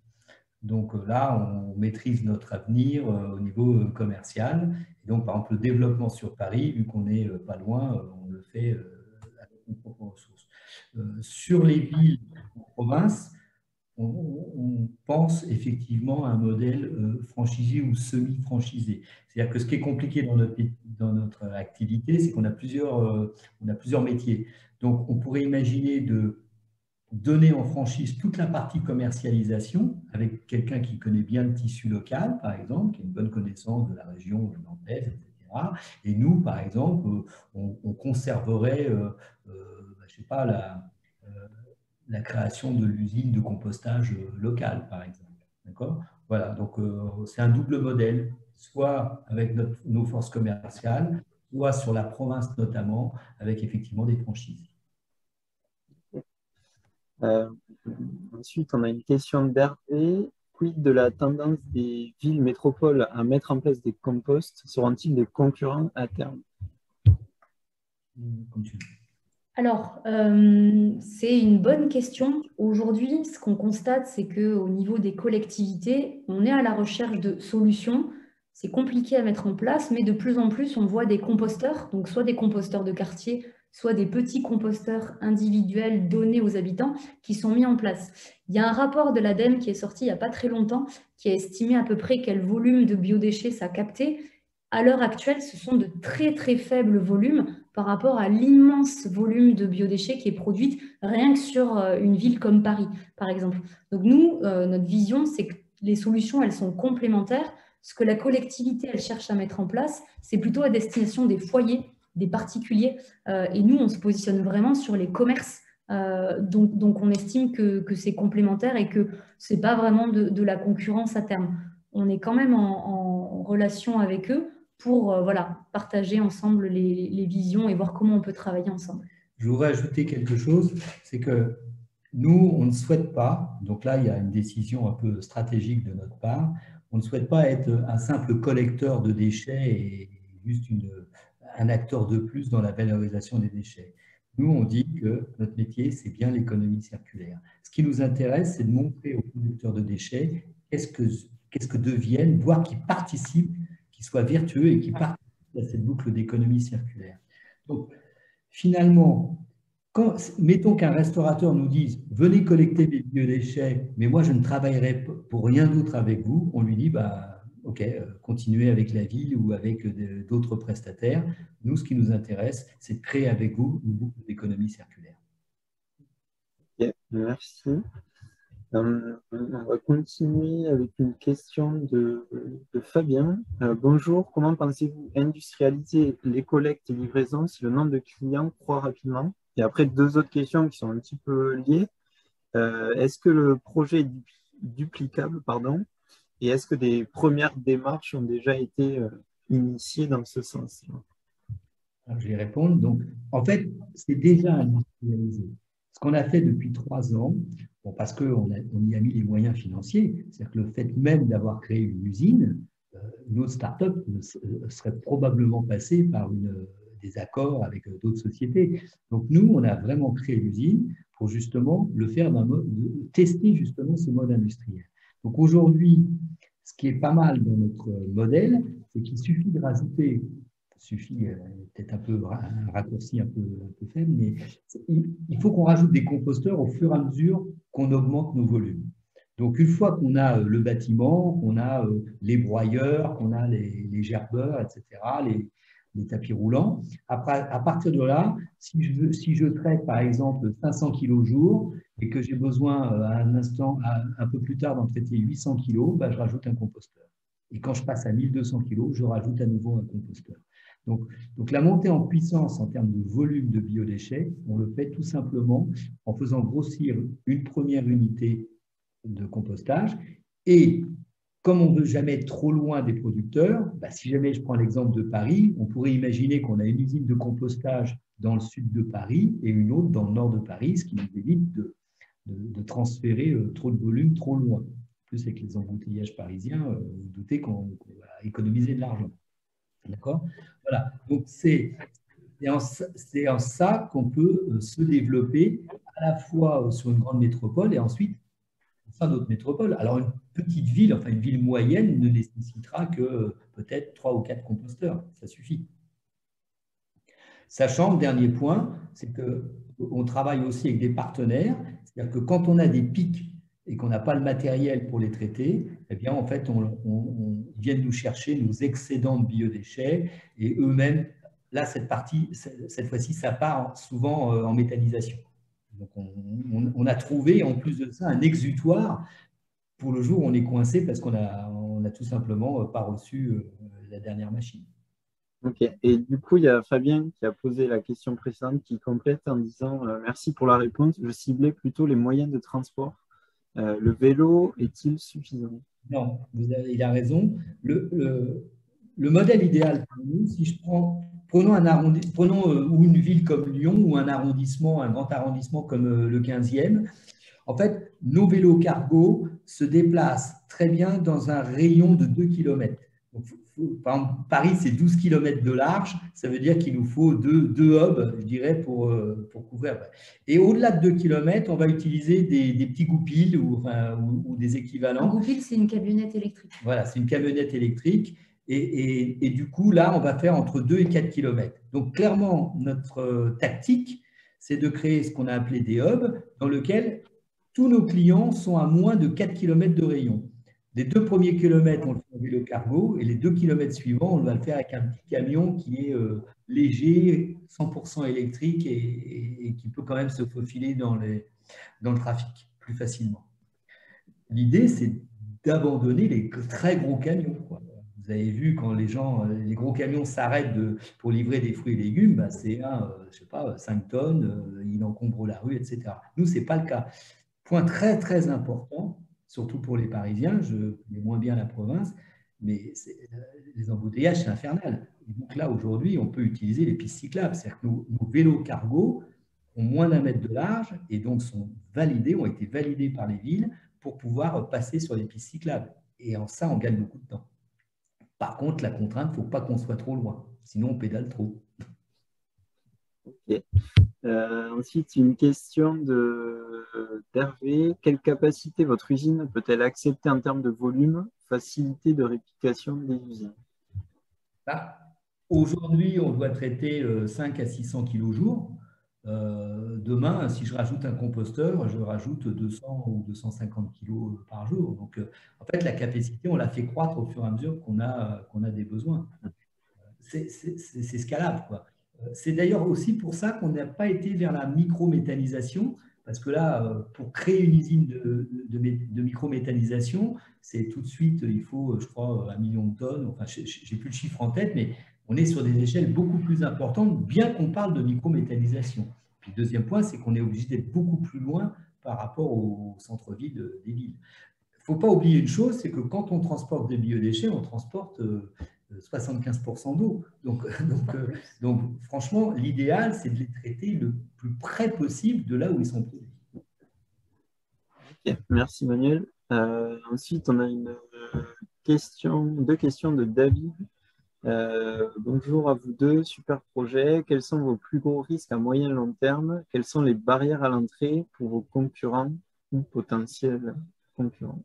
Donc là, on maîtrise notre avenir au niveau commercial. Et donc, par exemple, le développement sur Paris, vu qu'on n'est pas loin, on le fait avec nos propres ressources. Sur les villes en province, on pense effectivement à un modèle franchisé ou semi-franchisé. C'est-à-dire que ce qui est compliqué dans notre activité, c'est qu'on a plusieurs métiers. Donc, on pourrait imaginer de donner en franchise toute la partie commercialisation avec quelqu'un qui connaît bien le tissu local, par exemple, qui a une bonne connaissance de la région nantaise, etc. Et nous, par exemple, on conserverait, je sais pas, la création de l'usine de compostage locale, par exemple. D'accord ? Voilà, donc c'est un double modèle, soit avec nos forces commerciales, soit sur la province notamment, avec effectivement des franchises. Ensuite, on a une question d'Hervé. Quid de la tendance des villes métropoles à mettre en place des composts? Seront-ils des concurrents à terme? Alors, c'est une bonne question. Aujourd'hui, ce qu'on constate, c'est qu'au niveau des collectivités, on est à la recherche de solutions. C'est compliqué à mettre en place, mais de plus en plus, on voit des composteurs, donc soit des composteurs de quartier, soit des petits composteurs individuels donnés aux habitants qui sont mis en place. Il y a un rapport de l'ADEME qui est sorti il n'y a pas très longtemps, qui a estimé à peu près quel volume de biodéchets ça captait. à l'heure actuelle, ce sont de très très faibles volumes par rapport à l'immense volume de biodéchets qui est produit rien que sur une ville comme Paris, par exemple. Donc nous, notre vision, c'est que les solutions, elles sont complémentaires. Ce que la collectivité, elle cherche à mettre en place, c'est plutôt à destination des foyers, des particuliers. Et nous, on se positionne vraiment sur les commerces. Donc on estime que c'est complémentaire et que ce n'est pas vraiment de la concurrence à terme. On est quand même en relation avec eux pour voilà, partager ensemble les visions et voir comment on peut travailler ensemble. Je voudrais ajouter quelque chose, c'est que nous, on ne souhaite pas, donc là, il y a une décision un peu stratégique de notre part, on ne souhaite pas être un simple collecteur de déchets et juste un acteur de plus dans la valorisation des déchets. Nous, on dit que notre métier, c'est bien l'économie circulaire. Ce qui nous intéresse, c'est de montrer aux producteurs de déchets qu'est-ce que deviennent, voire qu'ils participent, qu'ils soient vertueux et qu'ils participent à cette boucle d'économie circulaire. Donc, finalement, mettons qu'un restaurateur nous dise « Venez collecter mes biodéchets, mais moi, je ne travaillerai pour rien d'autre avec vous », on lui dit bah, « Ok, continuez avec la ville ou avec d'autres prestataires. Nous, ce qui nous intéresse, c'est de créer avec vous une boucle d'économie circulaire. » Ok, merci. On va continuer avec une question de Fabien. Bonjour, comment pensez-vous industrialiser les collectes et livraisons si le nombre de clients croît rapidement? Et après, deux autres questions qui sont un petit peu liées. Est-ce que le projet est duplicable, pardon, et est-ce que des premières démarches ont déjà été initiées dans ce sens? Alors, je vais répondre. Donc, en fait, c'est déjà industrialisé. Ce qu'on a fait depuis 3 ans, bon, parce qu'on y a mis les moyens financiers, c'est-à-dire que le fait même d'avoir créé une usine, notre start-up serait probablement passée par des accords avec d'autres sociétés. Donc nous, on a vraiment créé l'usine pour justement le faire tester justement ce mode industriel. Donc aujourd'hui, ce qui est pas mal dans notre modèle, c'est qu'il suffit de rajouter, peut-être un raccourci un peu faible, mais il faut qu'on rajoute des composteurs au fur et à mesure qu'on augmente nos volumes. Donc, une fois qu'on a le bâtiment, qu'on a les broyeurs, qu'on a les gerbeurs, etc., les tapis roulants, après, à partir de là, si je traite par exemple 500 kg au jour et que j'ai besoin un peu plus tard d'en traiter 800 kg, bah, je rajoute un composteur. Et quand je passe à 1200 kg, je rajoute à nouveau un composteur. Donc, la montée en puissance en termes de volume de biodéchets, on le fait tout simplement en faisant grossir une première unité de compostage. Et comme on ne veut jamais être trop loin des producteurs, bah, si jamais je prends l'exemple de Paris, on pourrait imaginer qu'on a une usine de compostage dans le sud de Paris et une autre dans le nord de Paris, ce qui nous évite de transférer trop de volume trop loin. En plus, avec les embouteillages parisiens, vous vous doutez qu'on va économiser de l'argent. D'accord ? Voilà. Donc, c'est en ça qu'on peut se développer à la fois sur une grande métropole et ensuite au sein d'autres métropoles. Alors, une petite ville, enfin une ville moyenne, ne nécessitera que peut-être 3 ou 4 composteurs. Ça suffit. Sachant, le dernier point, c'est qu'on travaille aussi avec des partenaires. C'est-à-dire que quand on a des pics et qu'on n'a pas le matériel pour les traiter, eh bien, en fait, ils viennent nous chercher nos excédents de biodéchets et eux-mêmes, là, cette fois-ci, ça part souvent en méthanisation. Donc, on a trouvé, en plus de ça, un exutoire pour le jour où on est coincé parce qu'on n'a tout simplement pas reçu la dernière machine. Ok, et du coup, il y a Fabien qui a posé la question précédente qui complète en disant merci pour la réponse, je ciblais plutôt les moyens de transport. Le vélo est-il suffisant? Non, il a raison. Le modèle idéal pour nous, si prenons une ville comme Lyon ou un grand arrondissement comme le 15e, en fait, nos vélos cargo se déplacent très bien dans un rayon de 2 km. Donc, par exemple, Paris, c'est 12 km de large, ça veut dire qu'il nous faut deux hubs, je dirais, pour couvrir. Et au-delà de 2 km, on va utiliser des petits goupils ou des équivalents. Un goupil, c'est une camionnette électrique. Voilà, c'est une camionnette électrique. Et du coup, là, on va faire entre 2 et 4 km. Donc, clairement, notre tactique, c'est de créer ce qu'on a appelé des hubs dans lesquels tous nos clients sont à moins de 4 km de rayon. Les 2 premiers kilomètres, on le fait en vélo cargo, et les 2 kilomètres suivants, on va le faire avec un petit camion qui est léger, 100% électrique et qui peut quand même se faufiler dans le trafic plus facilement. L'idée, c'est d'abandonner les très gros camions, quoi. Vous avez vu, quand les gros camions s'arrêtent pour livrer des fruits et légumes, bah, c'est je sais pas, 5 tonnes, il encombre la rue, etc. Nous, ce n'est pas le cas. Point très, très important, surtout pour les Parisiens, je connais moins bien la province, mais les embouteillages, c'est infernal. Et donc là, aujourd'hui, on peut utiliser les pistes cyclables. C'est-à-dire que nos vélos cargo ont moins d'1 mètre de large et donc ont été validés par les villes pour pouvoir passer sur les pistes cyclables. Et en ça, on gagne beaucoup de temps. Par contre, la contrainte, il ne faut pas qu'on soit trop loin, sinon on pédale trop. Ok. Ensuite, une question d'Hervé. Quelle capacité votre usine peut-elle accepter en termes de volume, facilité de réplication des usines? Aujourd'hui, on doit traiter 5 à 600 kg jour. Demain, si je rajoute un composteur, je rajoute 200 ou 250 kg par jour. Donc, en fait, la capacité, on la fait croître au fur et à mesure qu'on a des besoins. C'est scalable, quoi. C'est d'ailleurs aussi pour ça qu'on n'a pas été vers la microméthanisation, parce que là, pour créer une usine de microméthanisation, c'est tout de suite, il faut, je crois, 1 million de tonnes. Enfin, je n'ai plus le chiffre en tête, mais on est sur des échelles beaucoup plus importantes, bien qu'on parle de microméthanisation. Puis le deuxième point, c'est qu'on est obligé d'être beaucoup plus loin par rapport au centre-ville des villes. Il ne faut pas oublier une chose, c'est que quand on transporte des biodéchets, on transporte 75% d'eau. Donc, franchement, l'idéal, c'est de les traiter le plus près possible de là où ils sont produits. Okay, merci Manuel. Ensuite, on a deux questions de David. Bonjour à vous deux, super projet. Quels sont vos plus gros risques à moyen et long terme? Quelles sont les barrières à l'entrée pour vos concurrents ou potentiels concurrents?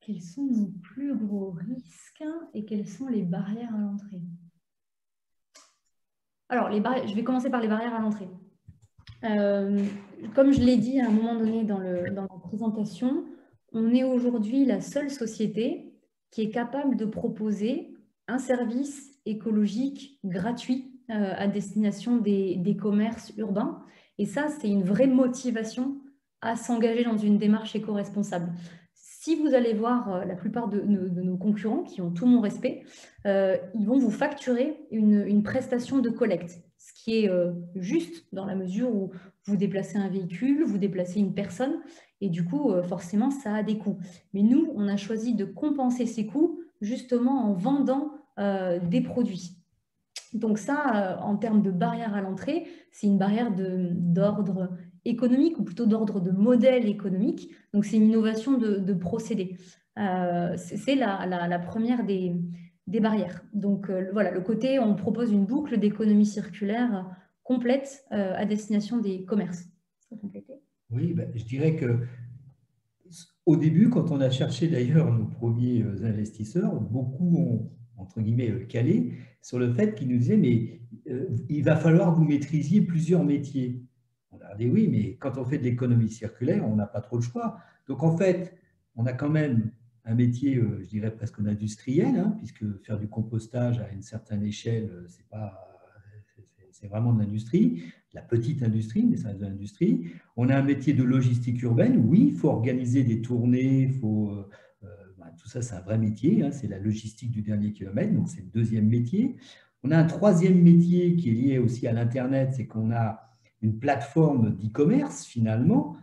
Quels sont nos plus gros risques et quelles sont les barrières à l'entrée? Alors, je vais commencer par les barrières à l'entrée. Comme je l'ai dit à un moment donné dans la présentation, on est aujourd'hui la seule société qui est capable de proposer un service écologique gratuit à destination des commerces urbains. Et ça, c'est une vraie motivation à s'engager dans une démarche éco-responsable. Si vous allez voir la plupart de nos concurrents, qui ont tout mon respect, ils vont vous facturer une prestation de collecte, ce qui est juste dans la mesure où vous déplacez un véhicule, vous déplacez une personne, et du coup, forcément, ça a des coûts. Mais nous, on a choisi de compenser ces coûts justement en vendant des produits. Donc ça, en termes de barrière à l'entrée, c'est une barrière d'ordre économique, ou plutôt d'ordre de modèle économique. Donc c'est une innovation de procédé. C'est la première des barrières. Donc voilà, le côté, on propose une boucle d'économie circulaire complète à destination des commerces. Oui, je dirais que au début, quand on a cherché d'ailleurs nos premiers investisseurs, beaucoup ont, entre guillemets, calé sur le fait qu'ils nous disaient, mais il va falloir que vous maîtrisiez plusieurs métiers. On a dit oui, mais quand on fait de l'économie circulaire, on n'a pas trop le choix. Donc en fait, on a quand même un métier, je dirais presque industriel, hein, puisque faire du compostage à une certaine échelle, c'est vraiment de l'industrie, la petite industrie, mais ça reste de l'industrie. On a un métier de logistique urbaine, oui, il faut organiser des tournées, tout ça c'est un vrai métier, hein, c'est la logistique du dernier kilomètre, donc c'est le deuxième métier. On a un troisième métier qui est lié aussi à l'Internet, c'est qu'on a une plateforme d'e-commerce finalement,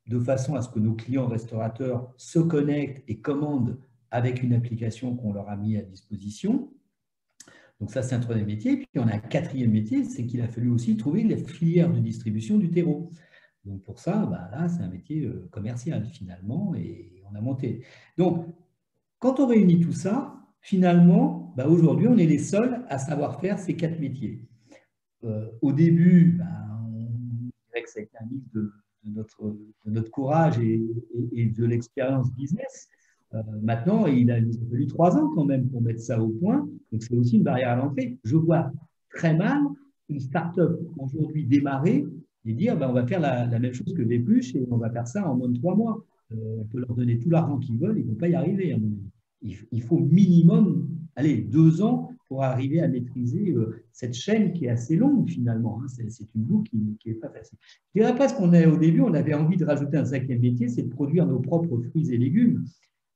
de façon à ce que nos clients restaurateurs se connectent et commandent avec une application qu'on leur a mis à disposition. Donc ça, c'est un troisième métier. Puis on a un quatrième métier, c'est qu'il a fallu aussi trouver les filières de distribution du terreau. Donc pour ça, là, c'est un métier commercial finalement, et on a monté. Donc, quand on réunit tout ça, finalement, aujourd'hui, on est les seuls à savoir faire ces 4 métiers. Au début, on dirait que ça a été un mix de notre courage et de l'expérience business. Maintenant, il a fallu 3 ans quand même pour mettre ça au point. Donc, c'est aussi une barrière à l'entrée. Je vois très mal une start-up aujourd'hui démarrer et dire on va faire la même chose que Vépluche et on va faire ça en moins de 3 mois. on peut leur donner tout l'argent qu'ils veulent, ils ne vont pas y arriver, à mon avis. Il faut minimum, allez, 2 ans pour arriver à maîtriser cette chaîne qui est assez longue finalement. Hein. C'est une boucle qui n'est pas facile. Je dirais presque qu'au début, on avait envie de rajouter un 5e métier, c'est de produire nos propres fruits et légumes.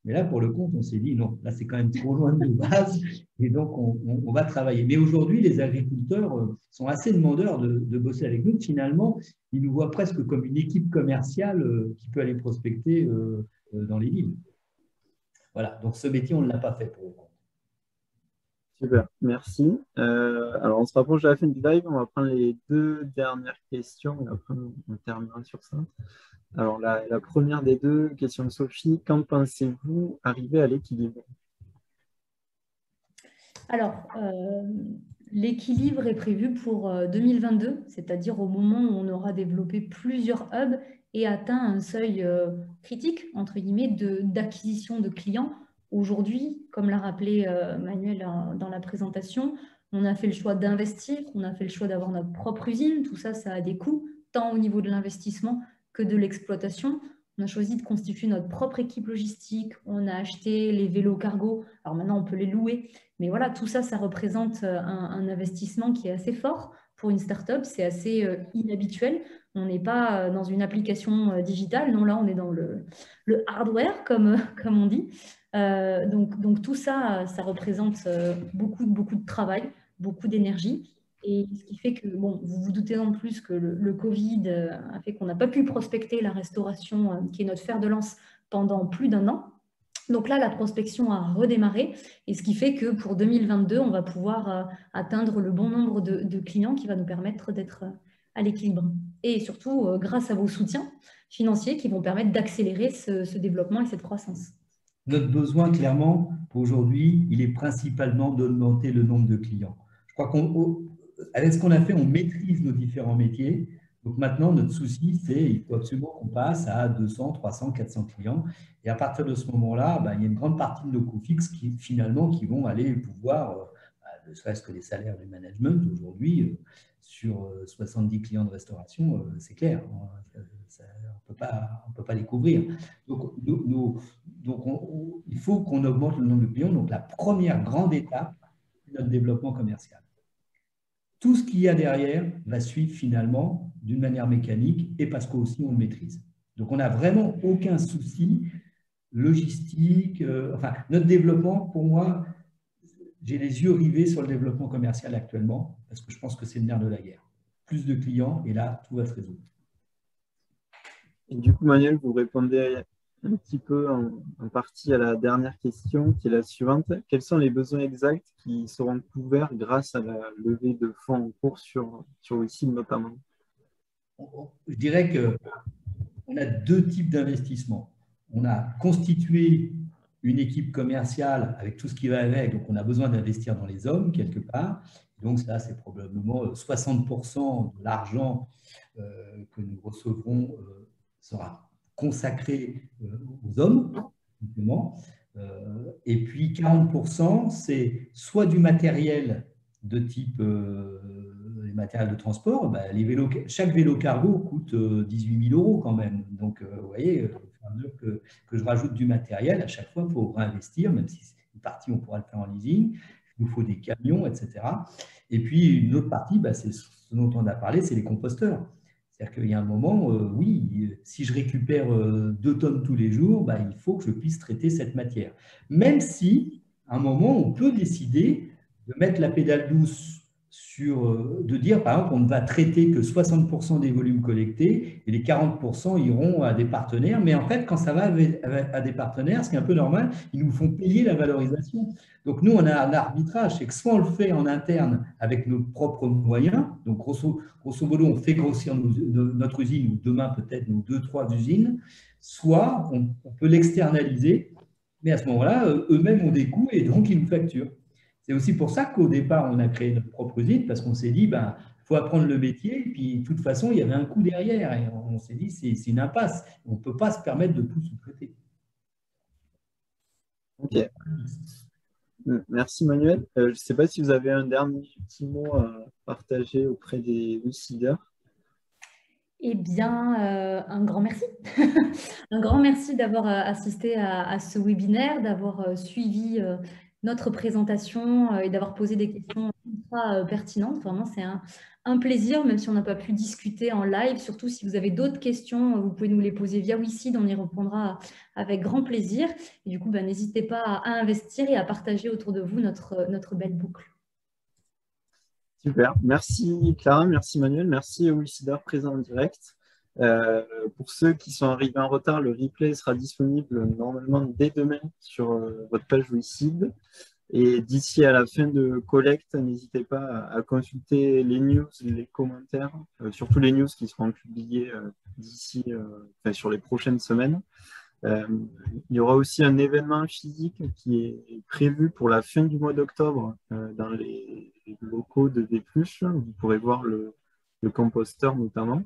Mais là, pour le compte, on s'est dit non, là, c'est quand même trop loin de nos bases et donc on va travailler. Mais aujourd'hui, les agriculteurs sont assez demandeurs de bosser avec nous. Finalement, ils nous voient presque comme une équipe commerciale qui peut aller prospecter dans les villes. Voilà, donc ce métier, on ne l'a pas fait pour le compte. Super, merci. Alors, on se rapproche de la fin du live. On va prendre les 2 dernières questions et après, on terminera sur ça. Alors, la première des 2, question de Sophie. Quand pensez-vous arriver à l'équilibre? Alors, l'équilibre est prévu pour 2022, c'est-à-dire au moment où on aura développé plusieurs hubs et atteint un seuil critique, entre guillemets, d'acquisition de clients. Aujourd'hui, comme l'a rappelé Manuel dans la présentation, on a fait le choix d'investir, on a fait le choix d'avoir notre propre usine. Tout ça, ça a des coûts, tant au niveau de l'investissement que de l'exploitation. On a choisi de constituer notre propre équipe logistique. On a acheté les vélos cargo. Alors maintenant, on peut les louer. Mais voilà, tout ça, ça représente un investissement qui est assez fort pour une start-up. C'est assez inhabituel. On n'est pas dans une application digitale. Non, là, on est dans le hardware, comme on dit. Donc tout ça, ça représente beaucoup de travail, beaucoup d'énergie. Et ce qui fait que, bon, vous vous doutez en plus que le Covid a fait qu'on n'a pas pu prospecter la restauration, qui est notre fer de lance, pendant plus d'1 an. Donc là, la prospection a redémarré, et ce qui fait que pour 2022, on va pouvoir atteindre le bon nombre de clients qui va nous permettre d'être à l'équilibre. Et surtout, grâce à vos soutiens financiers qui vont permettre d'accélérer ce développement et cette croissance. Notre besoin, clairement, pour aujourd'hui, il est principalement d'augmenter le nombre de clients. Je crois qu'avec ce qu'on a fait, on maîtrise nos différents métiers. Donc maintenant, notre souci, c'est qu'il faut absolument qu'on passe à 200, 300, 400 clients. Et à partir de ce moment-là, il y a une grande partie de nos coûts fixes qui vont aller pouvoir, ne serait-ce que les salaires du management aujourd'hui, sur 70 clients de restauration, c'est clair, on ne peut pas les couvrir. Donc, il faut qu'on augmente le nombre de clients. Donc, la première grande étape, c'est notre développement commercial. Tout ce qu'il y a derrière va suivre finalement d'une manière mécanique et parce qu'aussi on le maîtrise. Donc, on n'a vraiment aucun souci logistique. Notre développement, pour moi, j'ai les yeux rivés sur le développement commercial actuellement parce que je pense que c'est le nerf de la guerre. Plus de clients et là, tout va se résoudre. Et du coup, Manuel, vous répondez un petit peu en partie à la dernière question qui est la suivante. Quels sont les besoins exacts qui seront couverts grâce à la levée de fonds en cours sur WeSeed notamment? Je dirais qu'on a 2 types d'investissements. On a constitué une équipe commerciale avec tout ce qui va avec, donc on a besoin d'investir dans les hommes quelque part. Donc ça, c'est probablement 60% de l'argent que nous recevrons sera consacré aux hommes, simplement. Et puis 40%, c'est soit du matériel de type les matériels de transport. Chaque vélo cargo coûte 18 000 € quand même. Donc, vous voyez, que je rajoute du matériel, à chaque fois, il faut réinvestir, même si une partie, on pourra le faire en leasing. Il nous faut des camions, etc. Et puis, une autre partie, c'est ce dont on a parlé, c'est les composteurs. C'est-à-dire qu'il y a un moment, oui, si je récupère 2 tonnes tous les jours, il faut que je puisse traiter cette matière. Même si, à un moment, on peut décider de mettre la pédale douce de dire, par exemple, on ne va traiter que 60% des volumes collectés et les 40% iront à des partenaires. Mais en fait, quand ça va à des partenaires, ce qui est un peu normal, ils nous font payer la valorisation. Donc, nous, on a un arbitrage. C'est que soit on le fait en interne avec nos propres moyens, donc grosso modo, on fait grossir notre usine, ou demain peut-être nos 2-3 usines, soit on peut l'externaliser, mais à ce moment-là, eux-mêmes ont des coûts et donc ils nous facturent. C'est aussi pour ça qu'au départ, on a créé notre propre usine, parce qu'on s'est dit, il faut apprendre le métier, et puis de toute façon, il y avait un coût derrière, et on s'est dit, c'est une impasse. On ne peut pas se permettre de tout sous-traiter. Ok. Merci Manuel. Je ne sais pas si vous avez un dernier petit mot à partager auprès des WeSeeders. Eh bien, un grand merci. Un grand merci d'avoir assisté à ce webinaire, d'avoir suivi notre présentation et d'avoir posé des questions ultra pertinentes. Vraiment, c'est un plaisir, même si on n'a pas pu discuter en live. Surtout, si vous avez d'autres questions, vous pouvez nous les poser via WeSeed, on y répondra avec grand plaisir. Et du coup, n'hésitez pas à investir et à partager autour de vous notre belle boucle. Super. Merci Clara, merci Manuel, merci aux Wicideurs présents en direct. Pour ceux qui sont arrivés en retard, le replay sera disponible normalement dès demain sur votre page Wicid. Et d'ici à la fin de collecte, n'hésitez pas à consulter les news, les commentaires, surtout les news qui seront publiées d'ici, sur les prochaines semaines. Il y aura aussi un événement physique qui est prévu pour la fin du mois d'octobre dans les locaux de Vépluche. Vous pourrez voir le composteur notamment.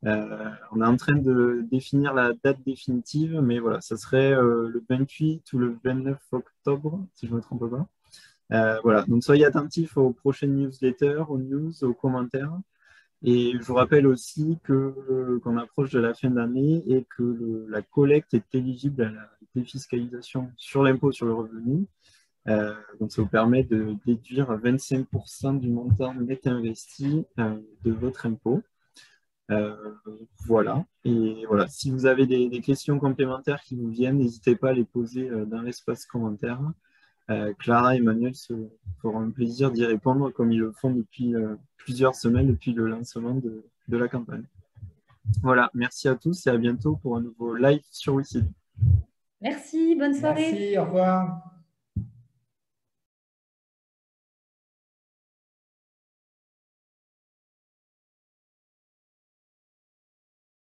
On est en train de définir la date définitive, mais voilà, ça serait le 28 ou le 29 octobre, si je ne me trompe pas. Voilà, donc soyez attentifs aux prochaines newsletters, aux news, aux commentaires. Et je vous rappelle aussi qu'on approche de la fin d'année et que la collecte est éligible à la défiscalisation sur l'impôt sur le revenu. Donc, ça vous permet de déduire 25% du montant net investi de votre impôt. Voilà. Et voilà, si vous avez des questions complémentaires qui vous viennent, n'hésitez pas à les poser dans l'espace commentaire. Clara et Emmanuel se feront un plaisir d'y répondre comme ils le font depuis plusieurs semaines, depuis le lancement de la campagne. Voilà, merci à tous et à bientôt pour un nouveau live sur Wicid. Merci, bonne soirée. Merci, au revoir.